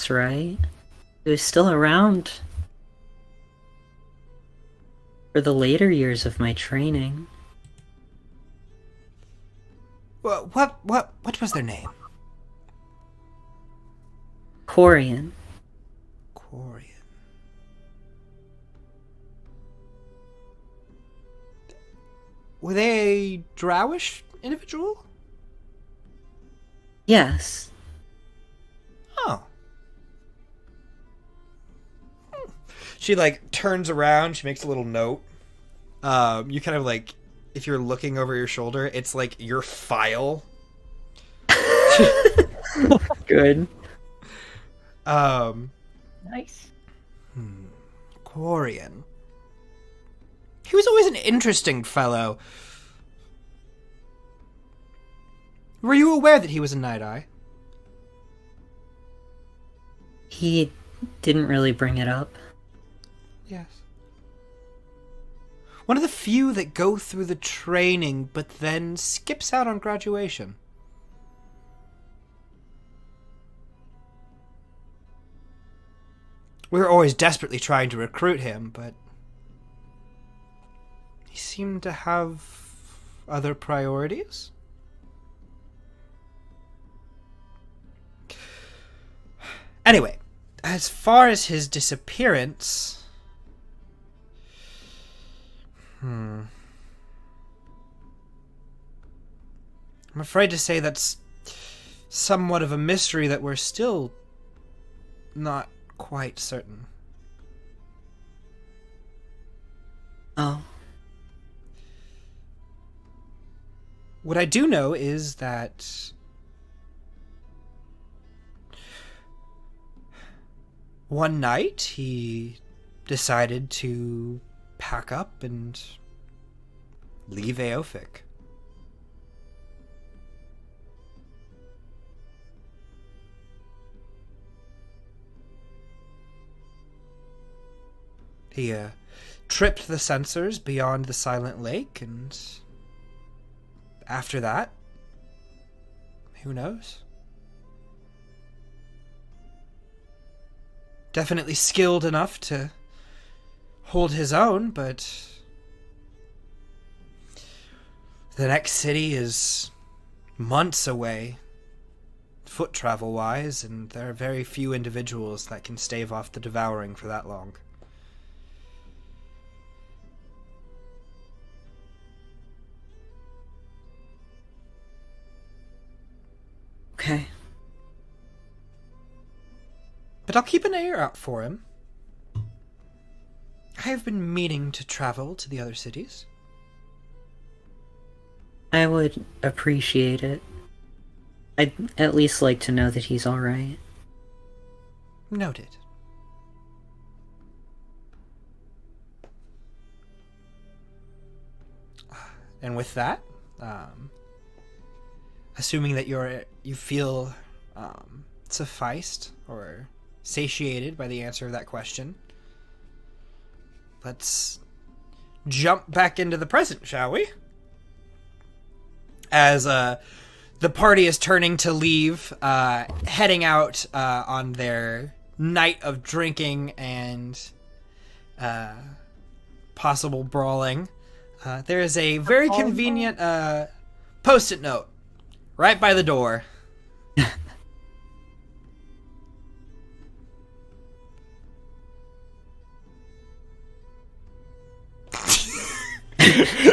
right. He was still around for the later years of my training. Well, what was their name? Corian. Corian. Were they a drowish individual? Yes. Oh. She like turns around, she makes a little note. You kind of like, if you're looking over your shoulder, it's like your file. Good. Nice. Corian. He was always an interesting fellow. Were you aware that he was a Night Eye? He didn't really bring it up. Yes. One of the few that go through the training but then skips out on graduation. We were always desperately trying to recruit him, but he seemed to have other priorities. Anyway, as far as his disappearance... I'm afraid to say that's somewhat of a mystery that we're still not quite certain. Oh. What I do know is that one night he decided to pack up and leave Aophik. He tripped the sensors beyond the Silent Lake, and after that, who knows? Definitely skilled enough to hold his own, but the next city is months away, foot travel wise, and there are very few individuals that can stave off the devouring for that long. Okay. But I'll keep an ear out for him. I have been meaning to travel to the other cities. I would appreciate it. I'd at least like to know that he's alright. Noted. And with that, assuming that you feel sufficed or satiated by the answer of that question, let's jump back into the present, shall we? As the party is turning to leave, heading out on their night of drinking and possible brawling, there is a very convenient post-it note right by the door.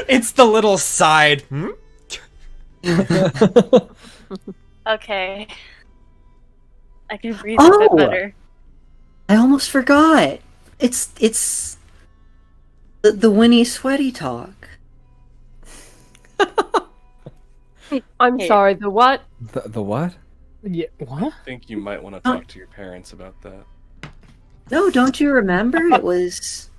It's the little side. Okay. I can breathe a bit better. I almost forgot. It's the Winnie sweaty talk. I'm sorry, the what? The what? Yeah, what? I think you might want to talk to your parents about that. No, don't you remember? It was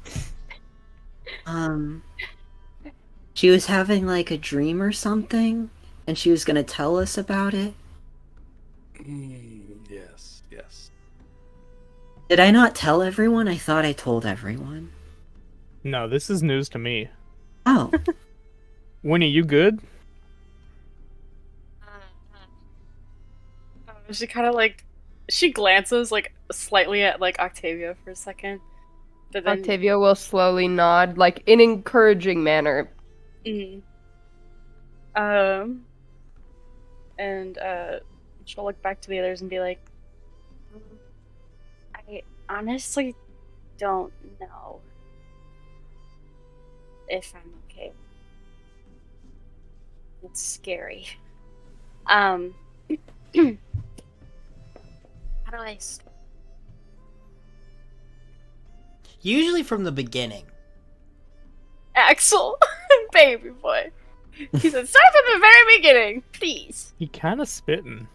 she was having like a dream or something, and she was gonna tell us about it. Yes, yes. Did I not tell everyone? I thought I told everyone. No, this is news to me. Oh. Winnie, you good? She kind of like, she glances like slightly at like Octavia for a second. But then, Octavia will slowly nod, like in encouraging manner. and she'll look back to the others and be like, I honestly don't know if I'm okay. It's scary. How do I start? Usually from the beginning. Axel, baby boy. He said, start from the very beginning, please. He kind of spitting.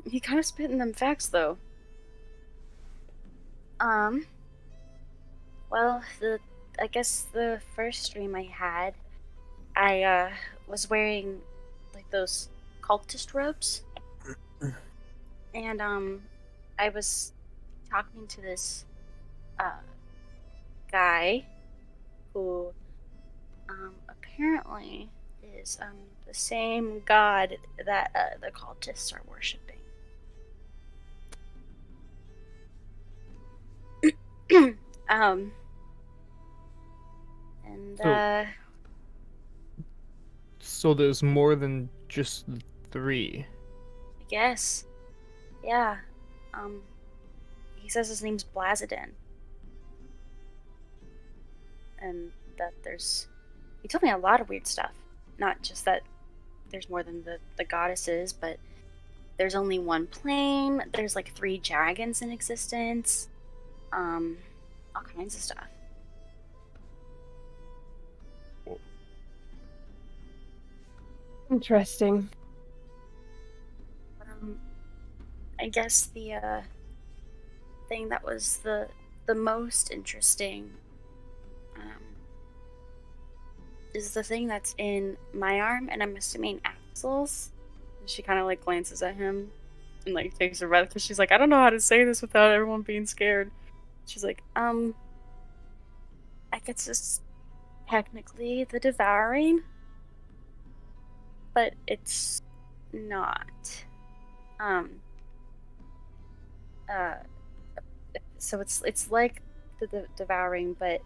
He kind of spitting them facts, though. Well, I guess the first dream I had, I was wearing like those cultist robes, and I was talking to this guy who apparently is the same god that the cultists are worshipping. And So there's more than just 3. I guess, yeah. He says his name's Blazidin, and that he told me a lot of weird stuff. Not just that there's more than the goddesses, but there's only one plane. There's like 3 dragons in existence. All kinds of stuff. Interesting. But, I guess the thing that was the most interesting is the thing that's in my arm, and I'm assuming Axel's. And she kind of like glances at him and like takes a breath because she's like, I don't know how to say this without everyone being scared. She's like, I guess it's technically the devouring, but it's not. So it's like the devouring, but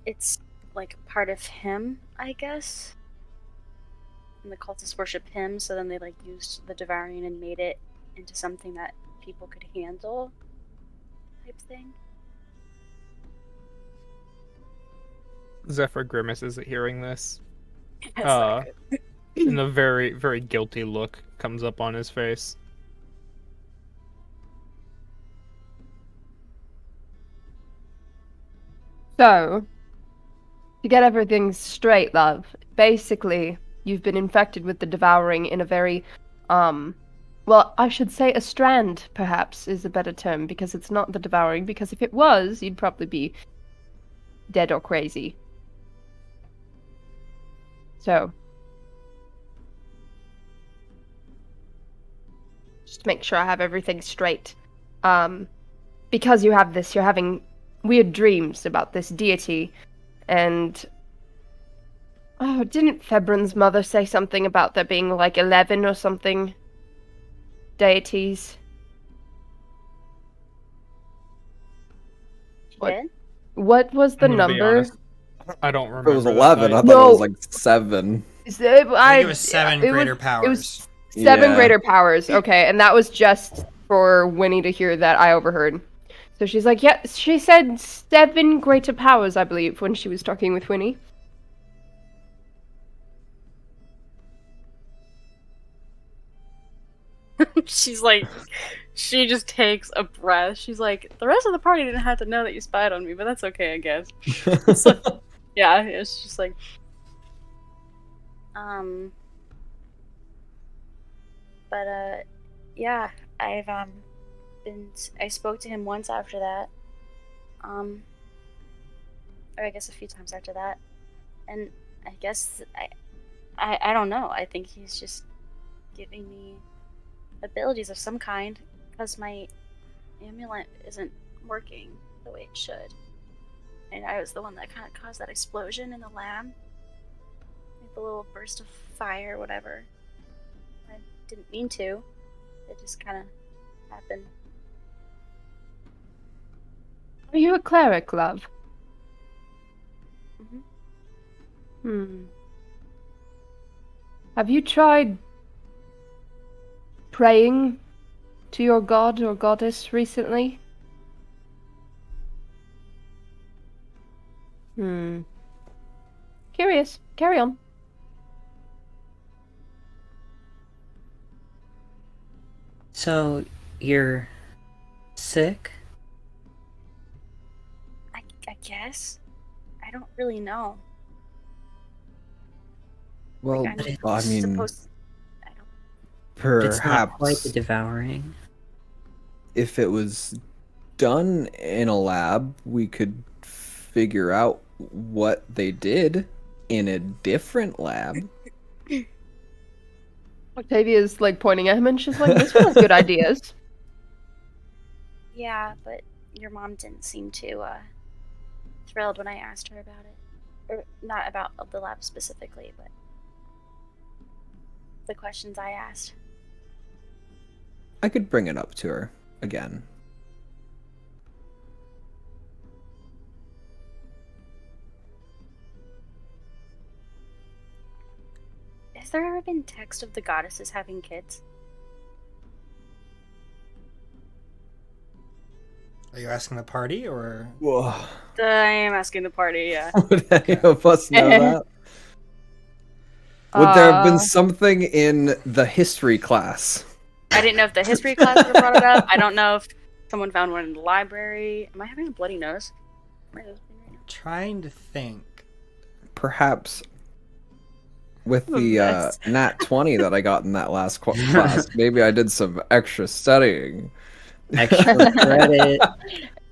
it's like part of him, I guess. And the cultists worship him, so then they like used the devouring and made it into something that people could handle, type thing. Zephyr grimaces at hearing this. Yes, And a very, very guilty look comes up on his face. So, to get everything straight, love, basically, you've been infected with the devouring in a very, well, I should say a strand, perhaps, is a better term, because it's not the devouring, because if it was, you'd probably be dead or crazy. So, just to make sure I have everything straight. Because you have this, you're having weird dreams about this deity, and oh, didn't Febron's mother say something about there being like 11 or something deities? She What? did? What was the I'm gonna be number? honest, I don't If remember. it was that 11, I night. thought No. it was like 7. I think it was 7 greater powers. It was 7 Yeah. greater powers. Okay, and that was just for Winnie to hear that I overheard. So she's like, yeah, she said 7 greater powers, I believe, when she was talking with Winnie. She's like, she just takes a breath. She's like, the rest of the party didn't have to know that you spied on me, but that's okay, I guess. So, yeah, it's just like, but yeah, I've I spoke to him once after that, or I guess a few times after that, and I guess I don't know. I think he's just giving me abilities of some kind because my amulet isn't working the way it should, and I was the one that kind of caused that explosion in the lab, like the little burst of fire, whatever. I didn't mean to. It just kind of happened. Are you a cleric, love? Mm-hmm. Have you tried praying to your god or goddess recently? Curious. Carry on. So, you're sick? I guess. I don't really know. Well, Like, I'm I mean, supposed. I don't. It's not quite the perhaps devouring. if it was done in a lab, we could figure out what they did in a different lab. Octavia's like pointing at him and she's like, this one has good ideas. Yeah, but your mom didn't seem too thrilled when I asked her about it, or not about the lab specifically, but the questions I asked. I could bring it up to her again. Has there ever been text of the goddesses having kids? Are you asking the party or? Whoa. I am asking the party, yeah. Would any of us know that? Would there have been something in the history class? I didn't know if the history class would have brought it up. I don't know if someone found one in the library. Am I having a bloody nose? Trying to think. Perhaps with the nat 20 that I got in that last class, maybe I did some extra studying. Extra credit.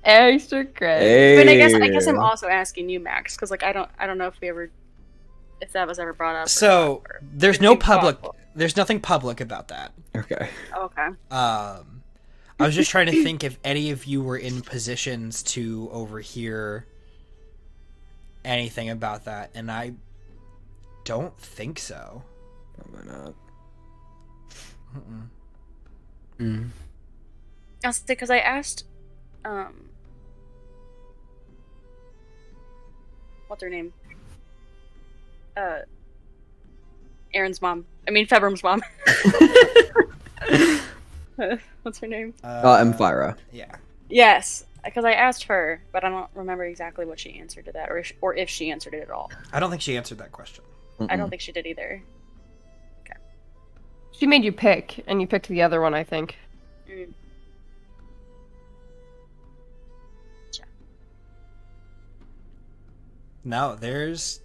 Extra credit. Hey. But I guess I'm also asking you, Max, because like I don't know if that was ever brought up. So there's no public. There's nothing public about that. Okay. Okay. I was just trying to think if any of you were in positions to overhear anything about that, and I don't think so. Probably not. I'll say because I asked, what's her name? Aaron's mom. I mean, Febrim's mom. What's her name? Emphira. Yeah. Yes, because I asked her, but I don't remember exactly what she answered to that, or if she answered it at all. I don't think she answered that question. I don't think she did either. Okay. She made you pick, and you picked the other one, I think. No, there's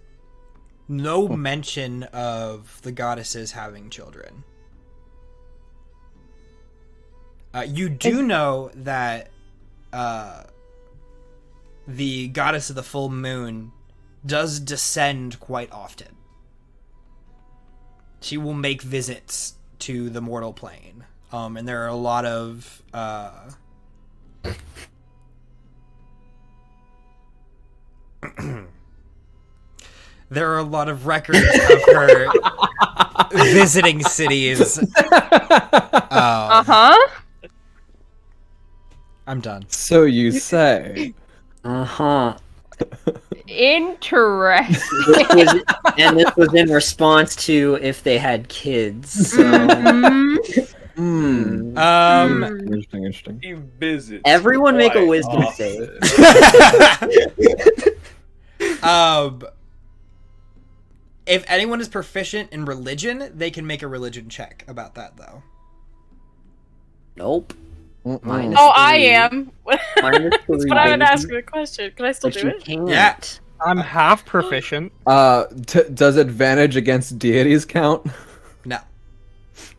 no mention of the goddesses having children. You do know that the goddess of the full moon does descend quite often. She will make visits to the mortal plane. And there are a lot of there are a lot of records of her visiting cities. I'm done. So you say. Interesting. This was in response to if they had kids. So. Interesting. He visits. Everyone make a quite wisdom often. save. If anyone is proficient in religion, they can make a religion check about that, though. Nope. Oh, I am. Minus That's what I would ask the question. Can I still do it? Yeah. I'm half proficient. Does advantage against deities count? No.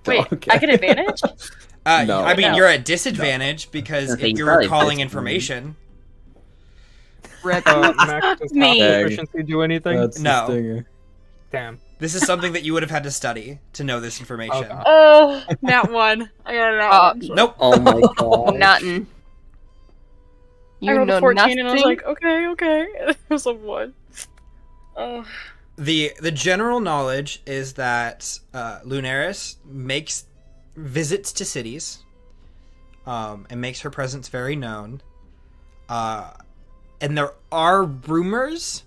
Wait, Okay. I get advantage? No. I mean, No. you're at disadvantage because Okay, if you you're probably recalling did. information. Max, does Me. half proficiency do anything? That's No. the stinger. Damn. This is something that you would have had to study to know this information. Okay. Oh, nat one. I got a nat one. Nope. Oh my god. Nothing. I You rolled know a 14 nothing. and I was like, okay. It was a 1. Oh. The general knowledge is that Lunaris makes visits to cities, and makes her presence very known. And there are rumors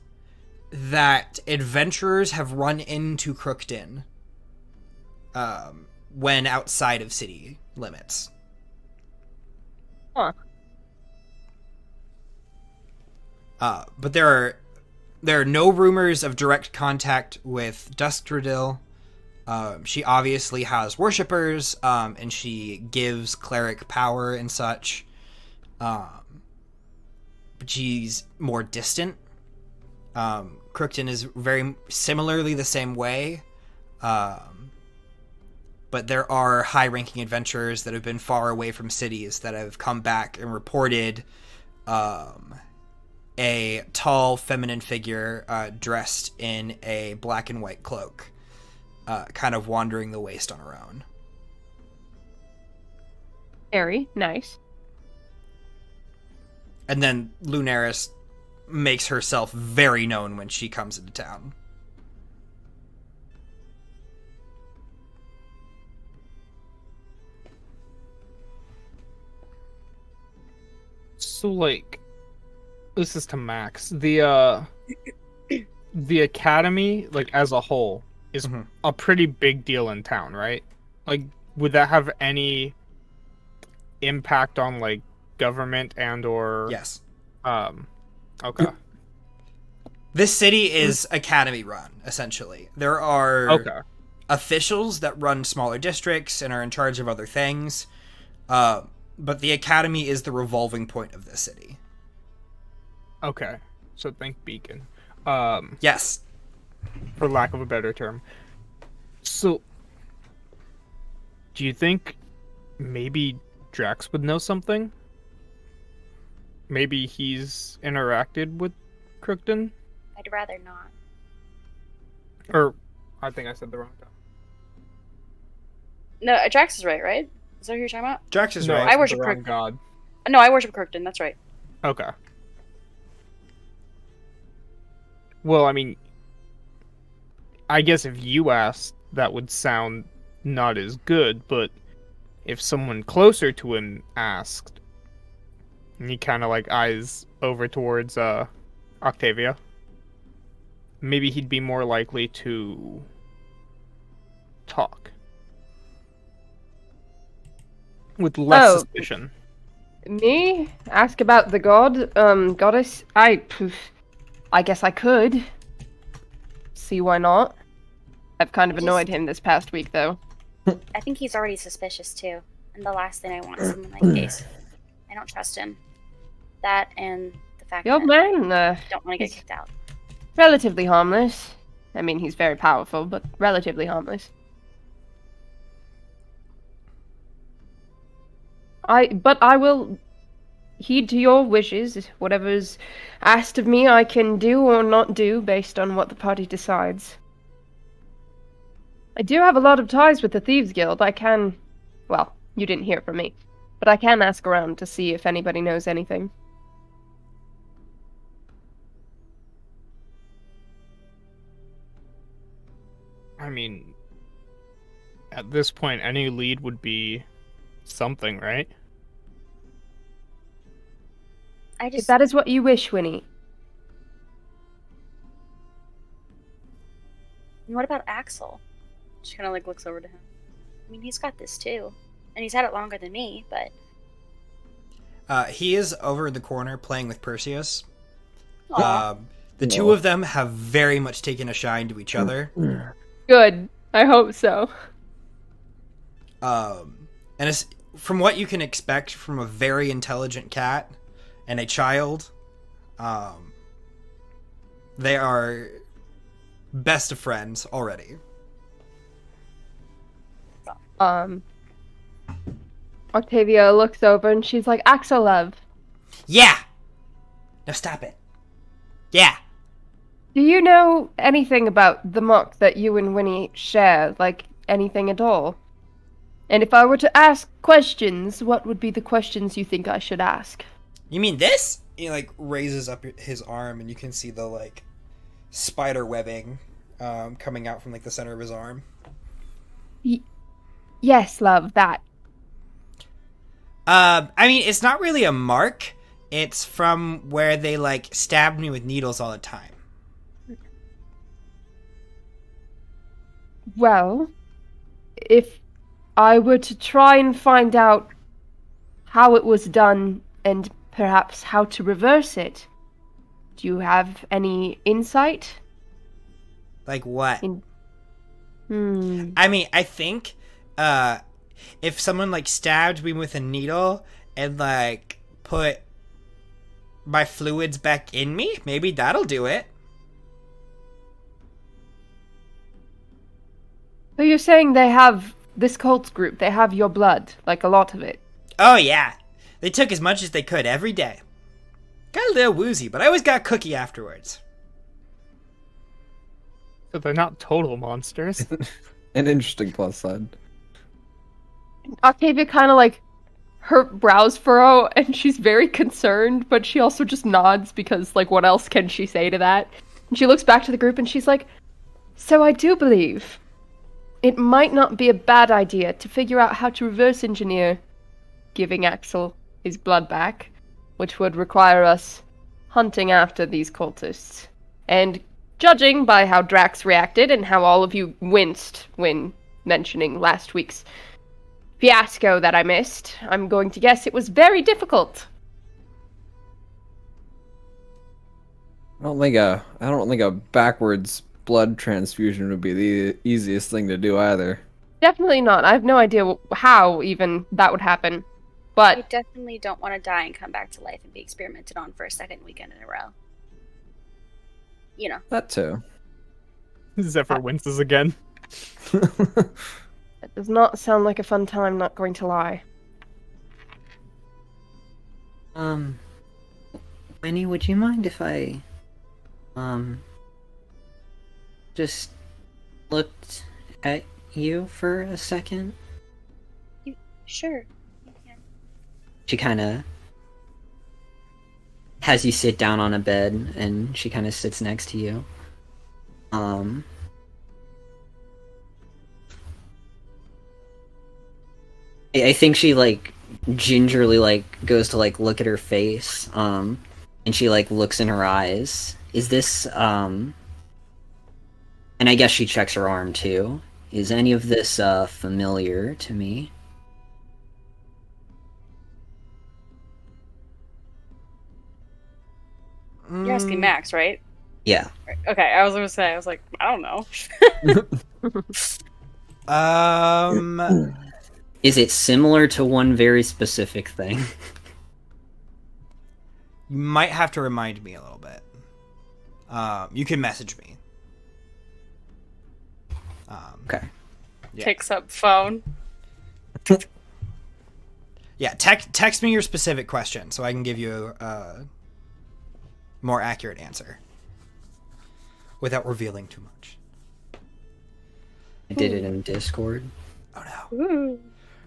that adventurers have run into Crookton when outside of city limits. Huh. But there are no rumors of direct contact with Duskdradil. She obviously has worshippers, and she gives cleric power and such. But she's more distant. Crookton is very similarly the same way. But there are high-ranking adventurers that have been far away from cities that have come back and reported a tall, feminine figure dressed in a black and white cloak, kind of wandering the waste on her own. Very nice. And then Lunaris makes herself very known when she comes into town. So, like, this is to Max. The academy, like, as a whole, is Mhm. a pretty big deal in town, right? Like, would that have any impact on, like, government and or... Yes. Okay. This city is academy run, essentially. There are officials that run smaller districts and are in charge of other things. But the academy is the revolving point of this city. Okay. So think beacon. Yes. For lack of a better term. So, do you think maybe Drax would know something? Maybe he's interacted with Crookton? I'd rather not. Or, I think I said the wrong thing. No, Drax is right? Is that who you're talking about? Drax is No, right. I worship the wrong Crookton. god. No, I worship Crookton, that's right. Okay. Well, I mean, I guess if you asked, that would sound not as good, but if someone closer to him asked, and he kind of like eyes over towards Octavia, maybe he'd be more likely to talk with less suspicion. Me? Ask about the goddess? I guess I could. See why not? I've kind of annoyed him this past week, though. I think he's already suspicious too. And the last thing I want is someone like this. I don't trust him. That and the fact The old that man, I don't want to get he's kicked out. relatively harmless. I mean, he's very powerful, but relatively harmless. But I will heed to your wishes. Whatever's asked of me, I can do or not do based on what the party decides. I do have a lot of ties with the Thieves Guild. I can... Well, you didn't hear from me. But I can ask around to see if anybody knows anything. I mean, at this point, any lead would be something, right? If that is what you wish, Winnie. And what about Axel? She kind of like looks over to him. I mean, he's got this too. And he's had it longer than me, but... He is over in the corner playing with Perseus. Aw. The two of them have very much taken a shine to each other. Good. I hope so. And it's, from what you can expect from a very intelligent cat and a child, they are best of friends already. Octavia looks over and she's like, Axel, love. Yeah! Now stop it. Yeah! Do you know anything about the mock that you and Winnie share? Like, anything at all? And if I were to ask questions, what would be the questions you think I should ask? You mean this? He, like, raises up his arm and you can see the, like, spider webbing coming out from, like, the center of his arm. Yes, love, that. I mean, it's not really a mark. It's from where they, like, stabbed me with needles all the time. Well, if I were to try and find out how it was done and perhaps how to reverse it, do you have any insight? Like what? I mean, I think, if someone, like, stabbed me with a needle and, like, put my fluids back in me, maybe that'll do it. So you're saying they have, this cult group, they have your blood, like a lot of it? Oh, yeah. They took as much as they could every day. Got a little woozy, but I always got a cookie afterwards. So they're not total monsters. An interesting plus side. Octavia kind of like, her brows furrow, and she's very concerned, but she also just nods because, like, what else can she say to that? And she looks back to the group and she's like, so I do believe it might not be a bad idea to figure out how to reverse engineer giving Axel his blood back, which would require us hunting after these cultists. And judging by how Drax reacted and how all of you winced when mentioning last week's fiasco that I missed, I'm going to guess it was very difficult. I don't think a backwards blood transfusion would be the easiest thing to do either. Definitely not. I have no idea how even that would happen. You But definitely don't want to die and come back to life and be experimented on for a second weekend in a row. You know. That too. Zephyr winces again. it does not sound like a fun time, not going to lie. Winnie, would you mind if I, just looked at you for a second? Sure. She kind of has you sit down on a bed, and she kind of sits next to you. I think she, like, gingerly, like, goes to, like, look at her face, and she, like, looks in her eyes. Is this, and I guess she checks her arm, too. Is any of this, familiar to me? You're asking Max, right? Yeah. Okay, I was gonna say, I was like, I don't know. Is it similar to one very specific thing? You might have to remind me a little bit. You can message me. Okay. Yeah. Picks up phone. Yeah, text me your specific question so I can give you a more accurate answer without revealing too much. I did it in Discord. Oh no. Ooh.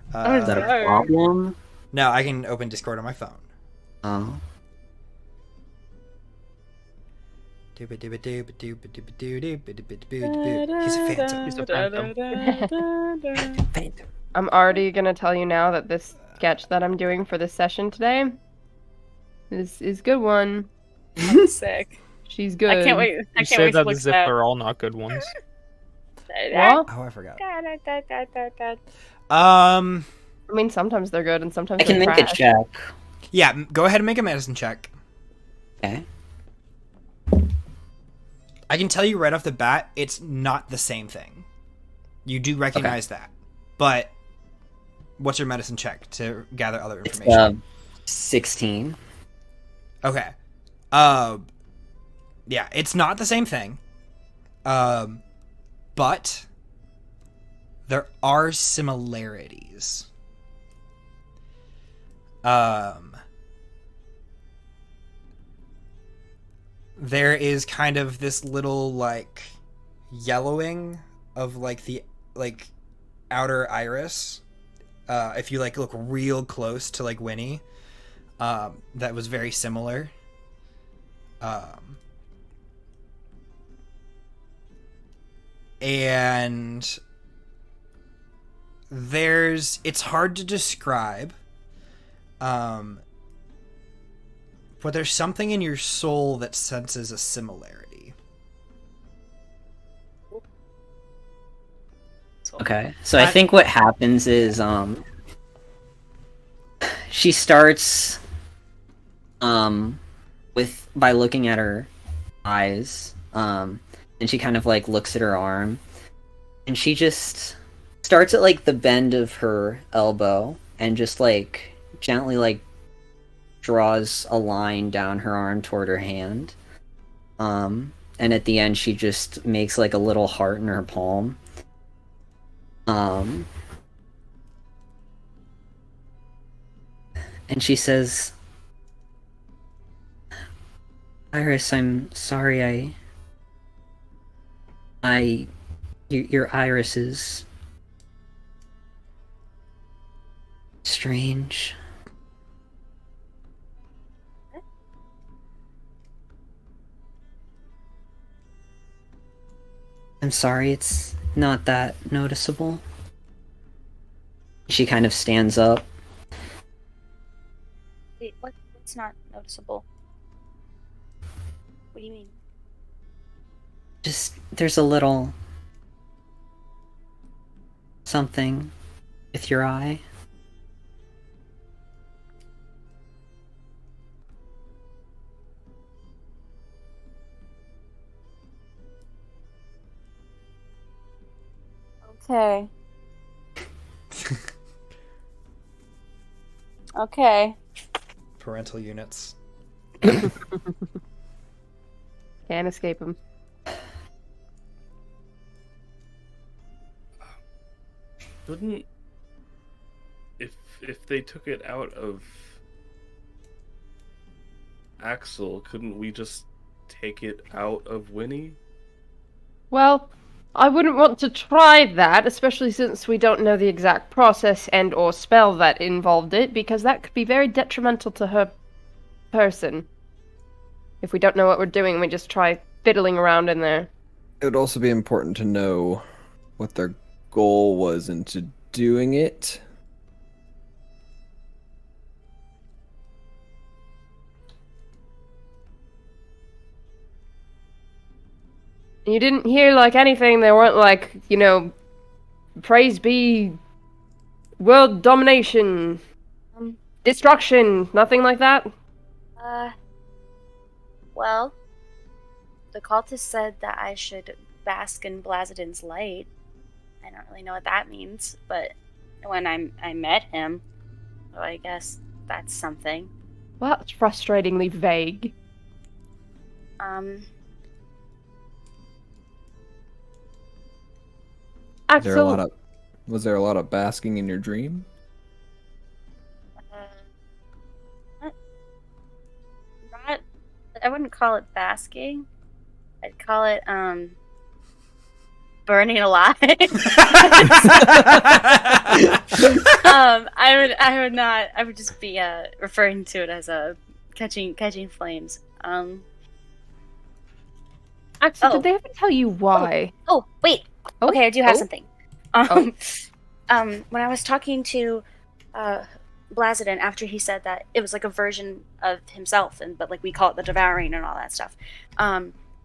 Is that a problem? No, I can open Discord on my phone. Oh. He's a phantom. He's a phantom. Phantom. I'm already gonna tell you now that this sketch that I'm doing for this session today is good one. I'm sick. She's good. I can't wait. I You can't say wait to that look as if at they're all not good ones. Well, Oh, I forgot. that. I mean, sometimes they're good and sometimes I can they're make a trash. check. Yeah, go ahead and make a medicine check. Okay. I can tell you right off the bat, it's not the same thing. You do recognize that. But what's your medicine check to gather other It's information? 16. Okay. Yeah, it's not the same thing. But there are similarities. There is kind of this little, like, yellowing of, like, the, like, outer iris. If you, like, look real close to, like, Winnie, that was very similar. And it's hard to describe, but there's something in your soul that senses a similarity. Okay. So I think what happens is she starts by looking at her eyes, and she kind of like looks at her arm, and she just starts at like the bend of her elbow and just like gently like draws a line down her arm toward her hand. And at the end she just makes like a little heart in her palm. And she says, Iris, I'm sorry your iris is strange. I'm sorry, it's not that noticeable. She kind of stands up. Wait, what's not noticeable? What do you mean? Just, there's a little something with your eye. Okay. Okay. Parental units. Can't escape him. Wouldn't if they took it out of Axel, couldn't we just take it out of Winnie? Well, I wouldn't want to try that, especially since we don't know the exact process and or spell that involved it, because that could be very detrimental to her person. If we don't know what we're doing, we just try fiddling around in there. It would also be important to know what their goal was into doing it. You didn't hear, like, anything, they weren't like, praise be world domination, destruction, nothing like that? Well, the cultist said that I should bask in Blazidon's light. I don't really know what that means, but when I met him, so I guess that's something. Well, that's frustratingly vague. Axel, Was there a lot of basking in your dream? Not, I wouldn't call it basking. I'd call it, burning alive. I would just be, referring to it as, catching flames. Axel, did they ever tell you why? Oh, wait. Oh, okay, I do have oh. something. When I was talking to Blazidon after he said that it was like a version of himself, but like we call it the devouring and all that stuff.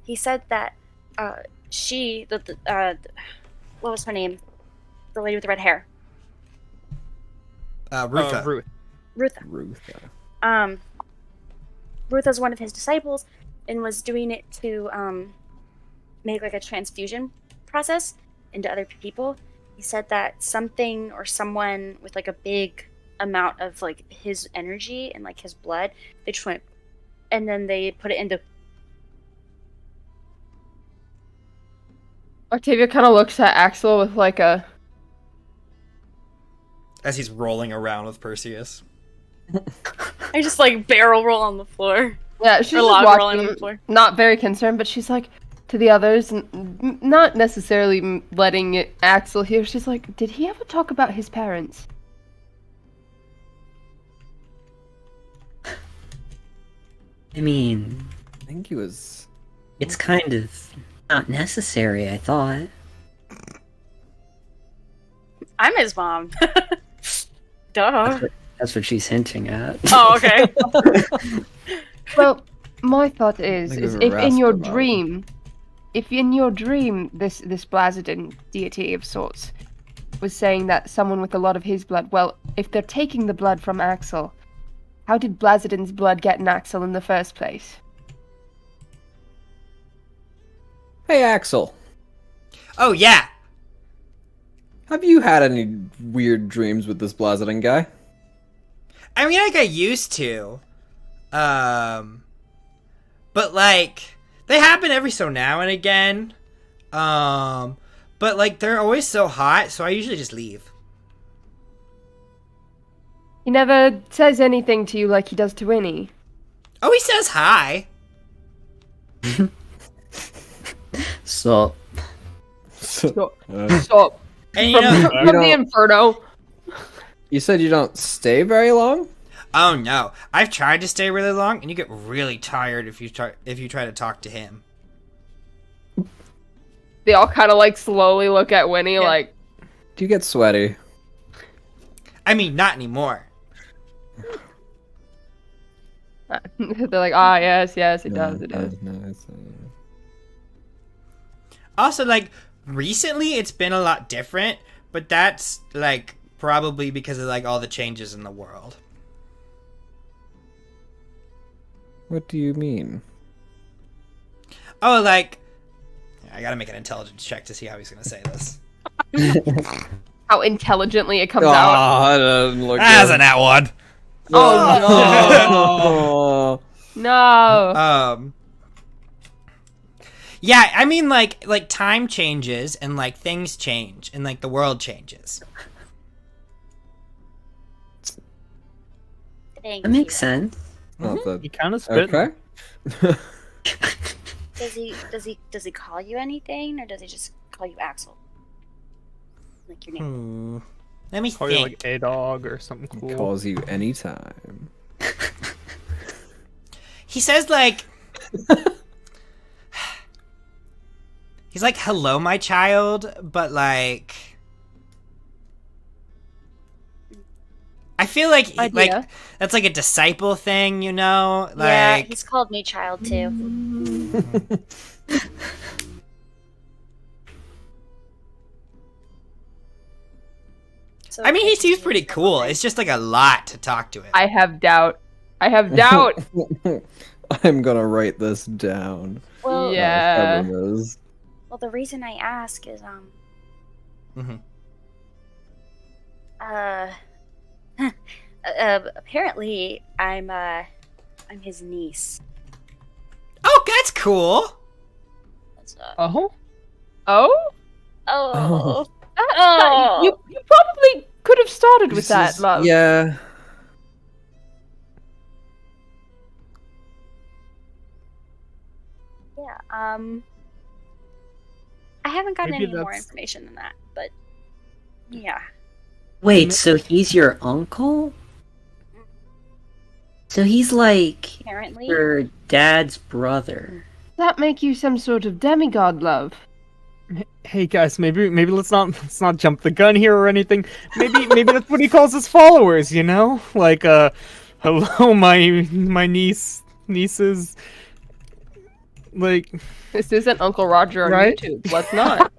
He said that she, what was her name? The lady with the red hair. Rutha. Rutha. Rutha's one of his disciples and was doing it to make like a transfusion process into other people. He said that something or someone with like a big amount of like his energy and like his blood, they just went and then they put it into. Octavia kind of looks at Axel with like a... As he's rolling around with Perseus. I just like barrel roll on the floor. Yeah, she's Or just log rolling watching, on the floor. not very concerned, but she's like, to the others, not necessarily letting Axel hear, she's like, did he ever talk about his parents? I mean, I think he was. it's kind of not necessary, I thought. I'm his mom. Duh. That's what she's hinting at. Oh, okay. Well, my thought is Think of a if in your rascal dream, this Blazidon deity of sorts was saying that someone with a lot of his blood, well, if they're taking the blood from Axel, how did Blazidon's blood get in Axel in the first place? Hey, Axel. Oh, yeah! Have you had any weird dreams with this Blazidon guy? I mean, like, I used to. But, like, they happen every so now and again. But, like, they're always so hot, so I usually just leave. He never says anything to you like he does to Winnie. Oh, he says hi. So, Stop. And, From the Inferno. You said you don't stay very long? oh no, I've tried to stay really long, and you get really tired if you try to talk to him. They all kind of like slowly look at Winnie like... Do you get sweaty? I mean, not anymore. They're like, ah, yes, it does, it does. Also, like, recently it's been a lot different, but that's, like, probably because of, like, all the changes in the world. What do you mean? Oh, like, I gotta make an intelligence check to see how he's gonna say this. How intelligently it comes out. that doesn't look That's good. a nat one. Oh no! No. Yeah, I mean, like time changes and like things change and like the world changes. Thank That makes you. sense. Oh, that- You kind of spit. okay. Does he call you anything, or does he just call you Axel? Like your name? Let me Call you think. like a dog or something cool. Calls you anytime. He says like he's like, "Hello, my child," but like I feel like Idea. that's like a disciple thing, you know? Yeah, Like he's called me child too. So I mean, he it's seems just pretty me. cool. It's just like a lot to talk to him. I have doubt. I have doubt. I'm gonna write this down. Well, Yeah. Februm is. well, the reason I ask is Mhm. apparently I'm his niece. Oh, that's cool. That's, Oh? Oh? oh, You probably could have started with that, love. Yeah. yeah. I haven't gotten Maybe any more that's- information than that, but yeah. Wait, so he's your uncle? So he's like Apparently, your dad's brother. Does that make you some sort of demigod, love? Hey guys, maybe let's not jump the gun here or anything. Maybe that's what he calls his followers, you know? Like hello my nieces like This isn't Uncle Roger on Right? YouTube. Let's not.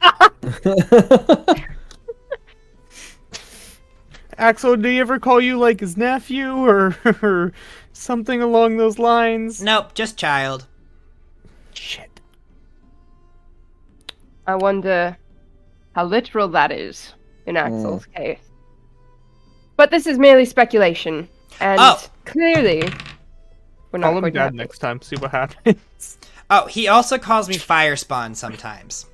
Axel, do you ever call you like his nephew or something along those lines? Nope, just child. Shit. I wonder how literal that is in Axel's case. But this is merely speculation, and Oh. clearly, we're not Call him going to dad have next time, see what happens. Oh, he also calls me Firespawn sometimes.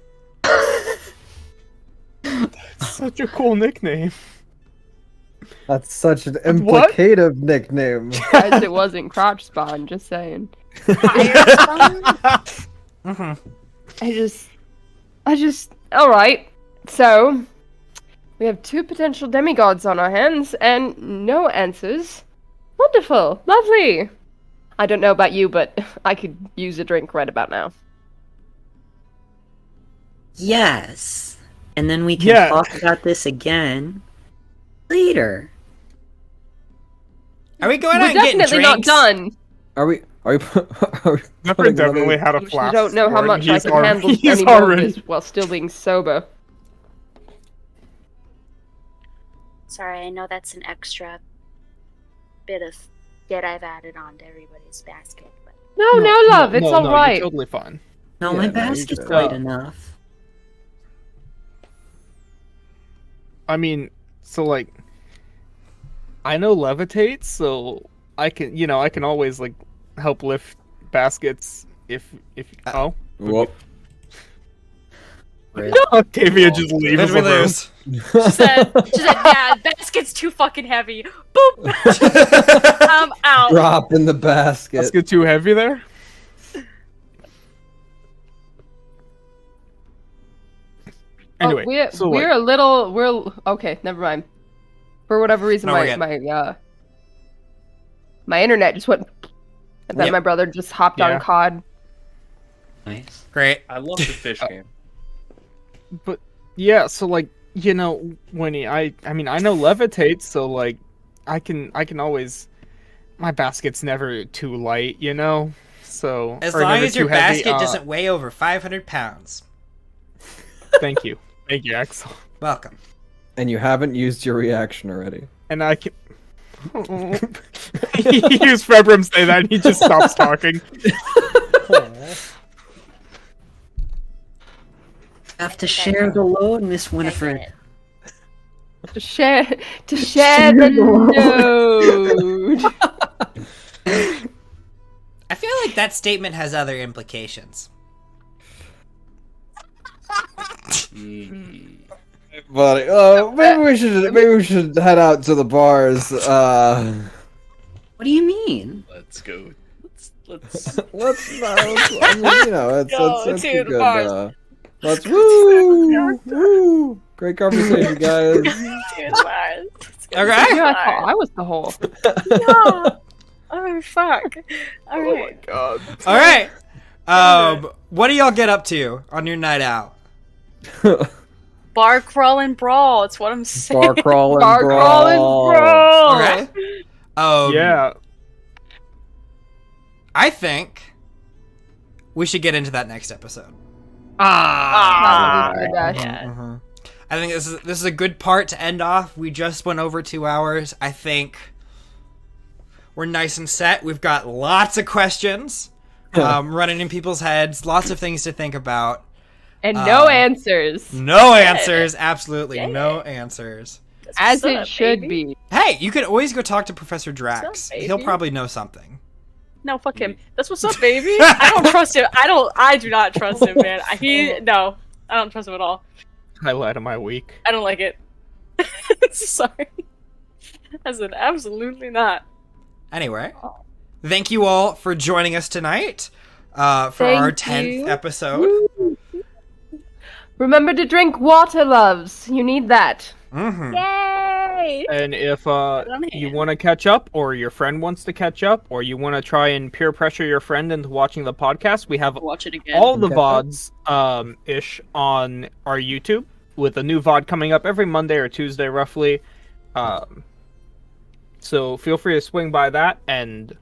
Such a cool nickname. That's such an What? implicative nickname. Guys, it wasn't crotch spawn, just saying. Mm-hmm. I just, alright. So, we have 2 potential demigods on our hands, and no answers. Wonderful, lovely. I don't know about you, but I could use a drink right about now. Yes. And then we can Yeah. talk about this again later. Are we going We're out and getting definitely not drinks? done. Are we are we Zephyr putting definitely another- had a You flash. don't know how for it. much I He's can already- handle he's any more of already- this while still being sober. sorry, I know that's an extra bit of shit I've added on to everybody's basket, but No, love, it's no, alright. you're totally fine. No, Yeah, my no, basket's you're light good. enough. I mean, so like, I know levitate, so I can always like help lift baskets if oh. Whoop. Octavia just leaves Did the we room. lose? she said, "Yeah, basket's too fucking heavy." Boop. I'm out. Drop in the basket. Let's get too heavy there. Anyway, we're so we're like, a little okay. Never mind. For whatever reason, No, we're my internet just went. I bet Yep. my brother just hopped Yeah. on COD. Nice. Great. I love the fish game. but yeah, so like Winnie, I mean I know levitate, so like I can always my basket's never too light, so As or long never as your too heavy, basket doesn't weigh over 500 pounds. Thank you, Axel. Welcome. And you haven't used your reaction already. And I can. He hears Februm say that, and he just stops talking. Have to share the load, Miss Winifred. To share the load. I feel like that statement has other implications. Buddy, maybe we should head out to the bars. What do you mean? Let's go. Let's I mean, you know, it's Go a to the good. bars. Let's woo. Great conversation, guys. Dude, Mars. Okay. Yeah, I thought I was the whole. No. Oh fuck. All right. God. All right. What do y'all get up to on your night out? Bar crawl and brawl. It's what I'm saying. Bar crawling, Bar crawling, brawl. All right. Yeah. I think we should get into that next episode. Ah. Yeah. Mhm. I think this is a good part to end off. We just went over 2 hours. I think we're nice and set. We've got lots of questions running in people's heads. Lots of things to think about. And no answers. No answers. Absolutely no answers. As What's it up, should baby? be. Hey, you could always go talk to Professor Drax. What's up, He'll baby? probably know something. No, fuck him. That's what's up, baby. I don't trust him. I do not trust him, man. No, I don't trust him at all. Highlight of my week. I don't like it. Sorry. I said absolutely not. Anyway, thank you all for joining us tonight for Thank our 10th you. episode. Remember to drink water, loves. You need that. Mm-hmm. Yay! And if on you hand. want to catch up, or your friend wants to catch up, or you want to try and peer pressure your friend into watching the podcast, we have Watch it again. all the Catch up. VODs ish on our YouTube, with a new VOD coming up every Monday or Tuesday, roughly. So feel free to swing by that and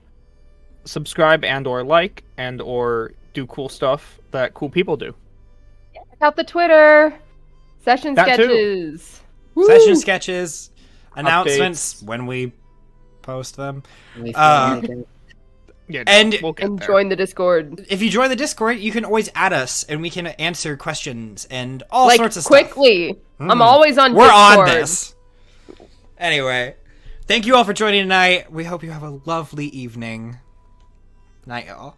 subscribe and or like and or do cool stuff that cool people do. Check out the Twitter. Session That too. sketches. Session sketches, announcements when we post them. We feel Uh, like it. Yeah, And- we'll get And there. join the Discord. If you join the Discord, you can always add us, and we can answer questions and all Like, sorts of stuff. quickly. I'm Mm. always on We're Discord. on this. Anyway, thank you all for joining tonight. We hope you have a lovely evening. Night, y'all.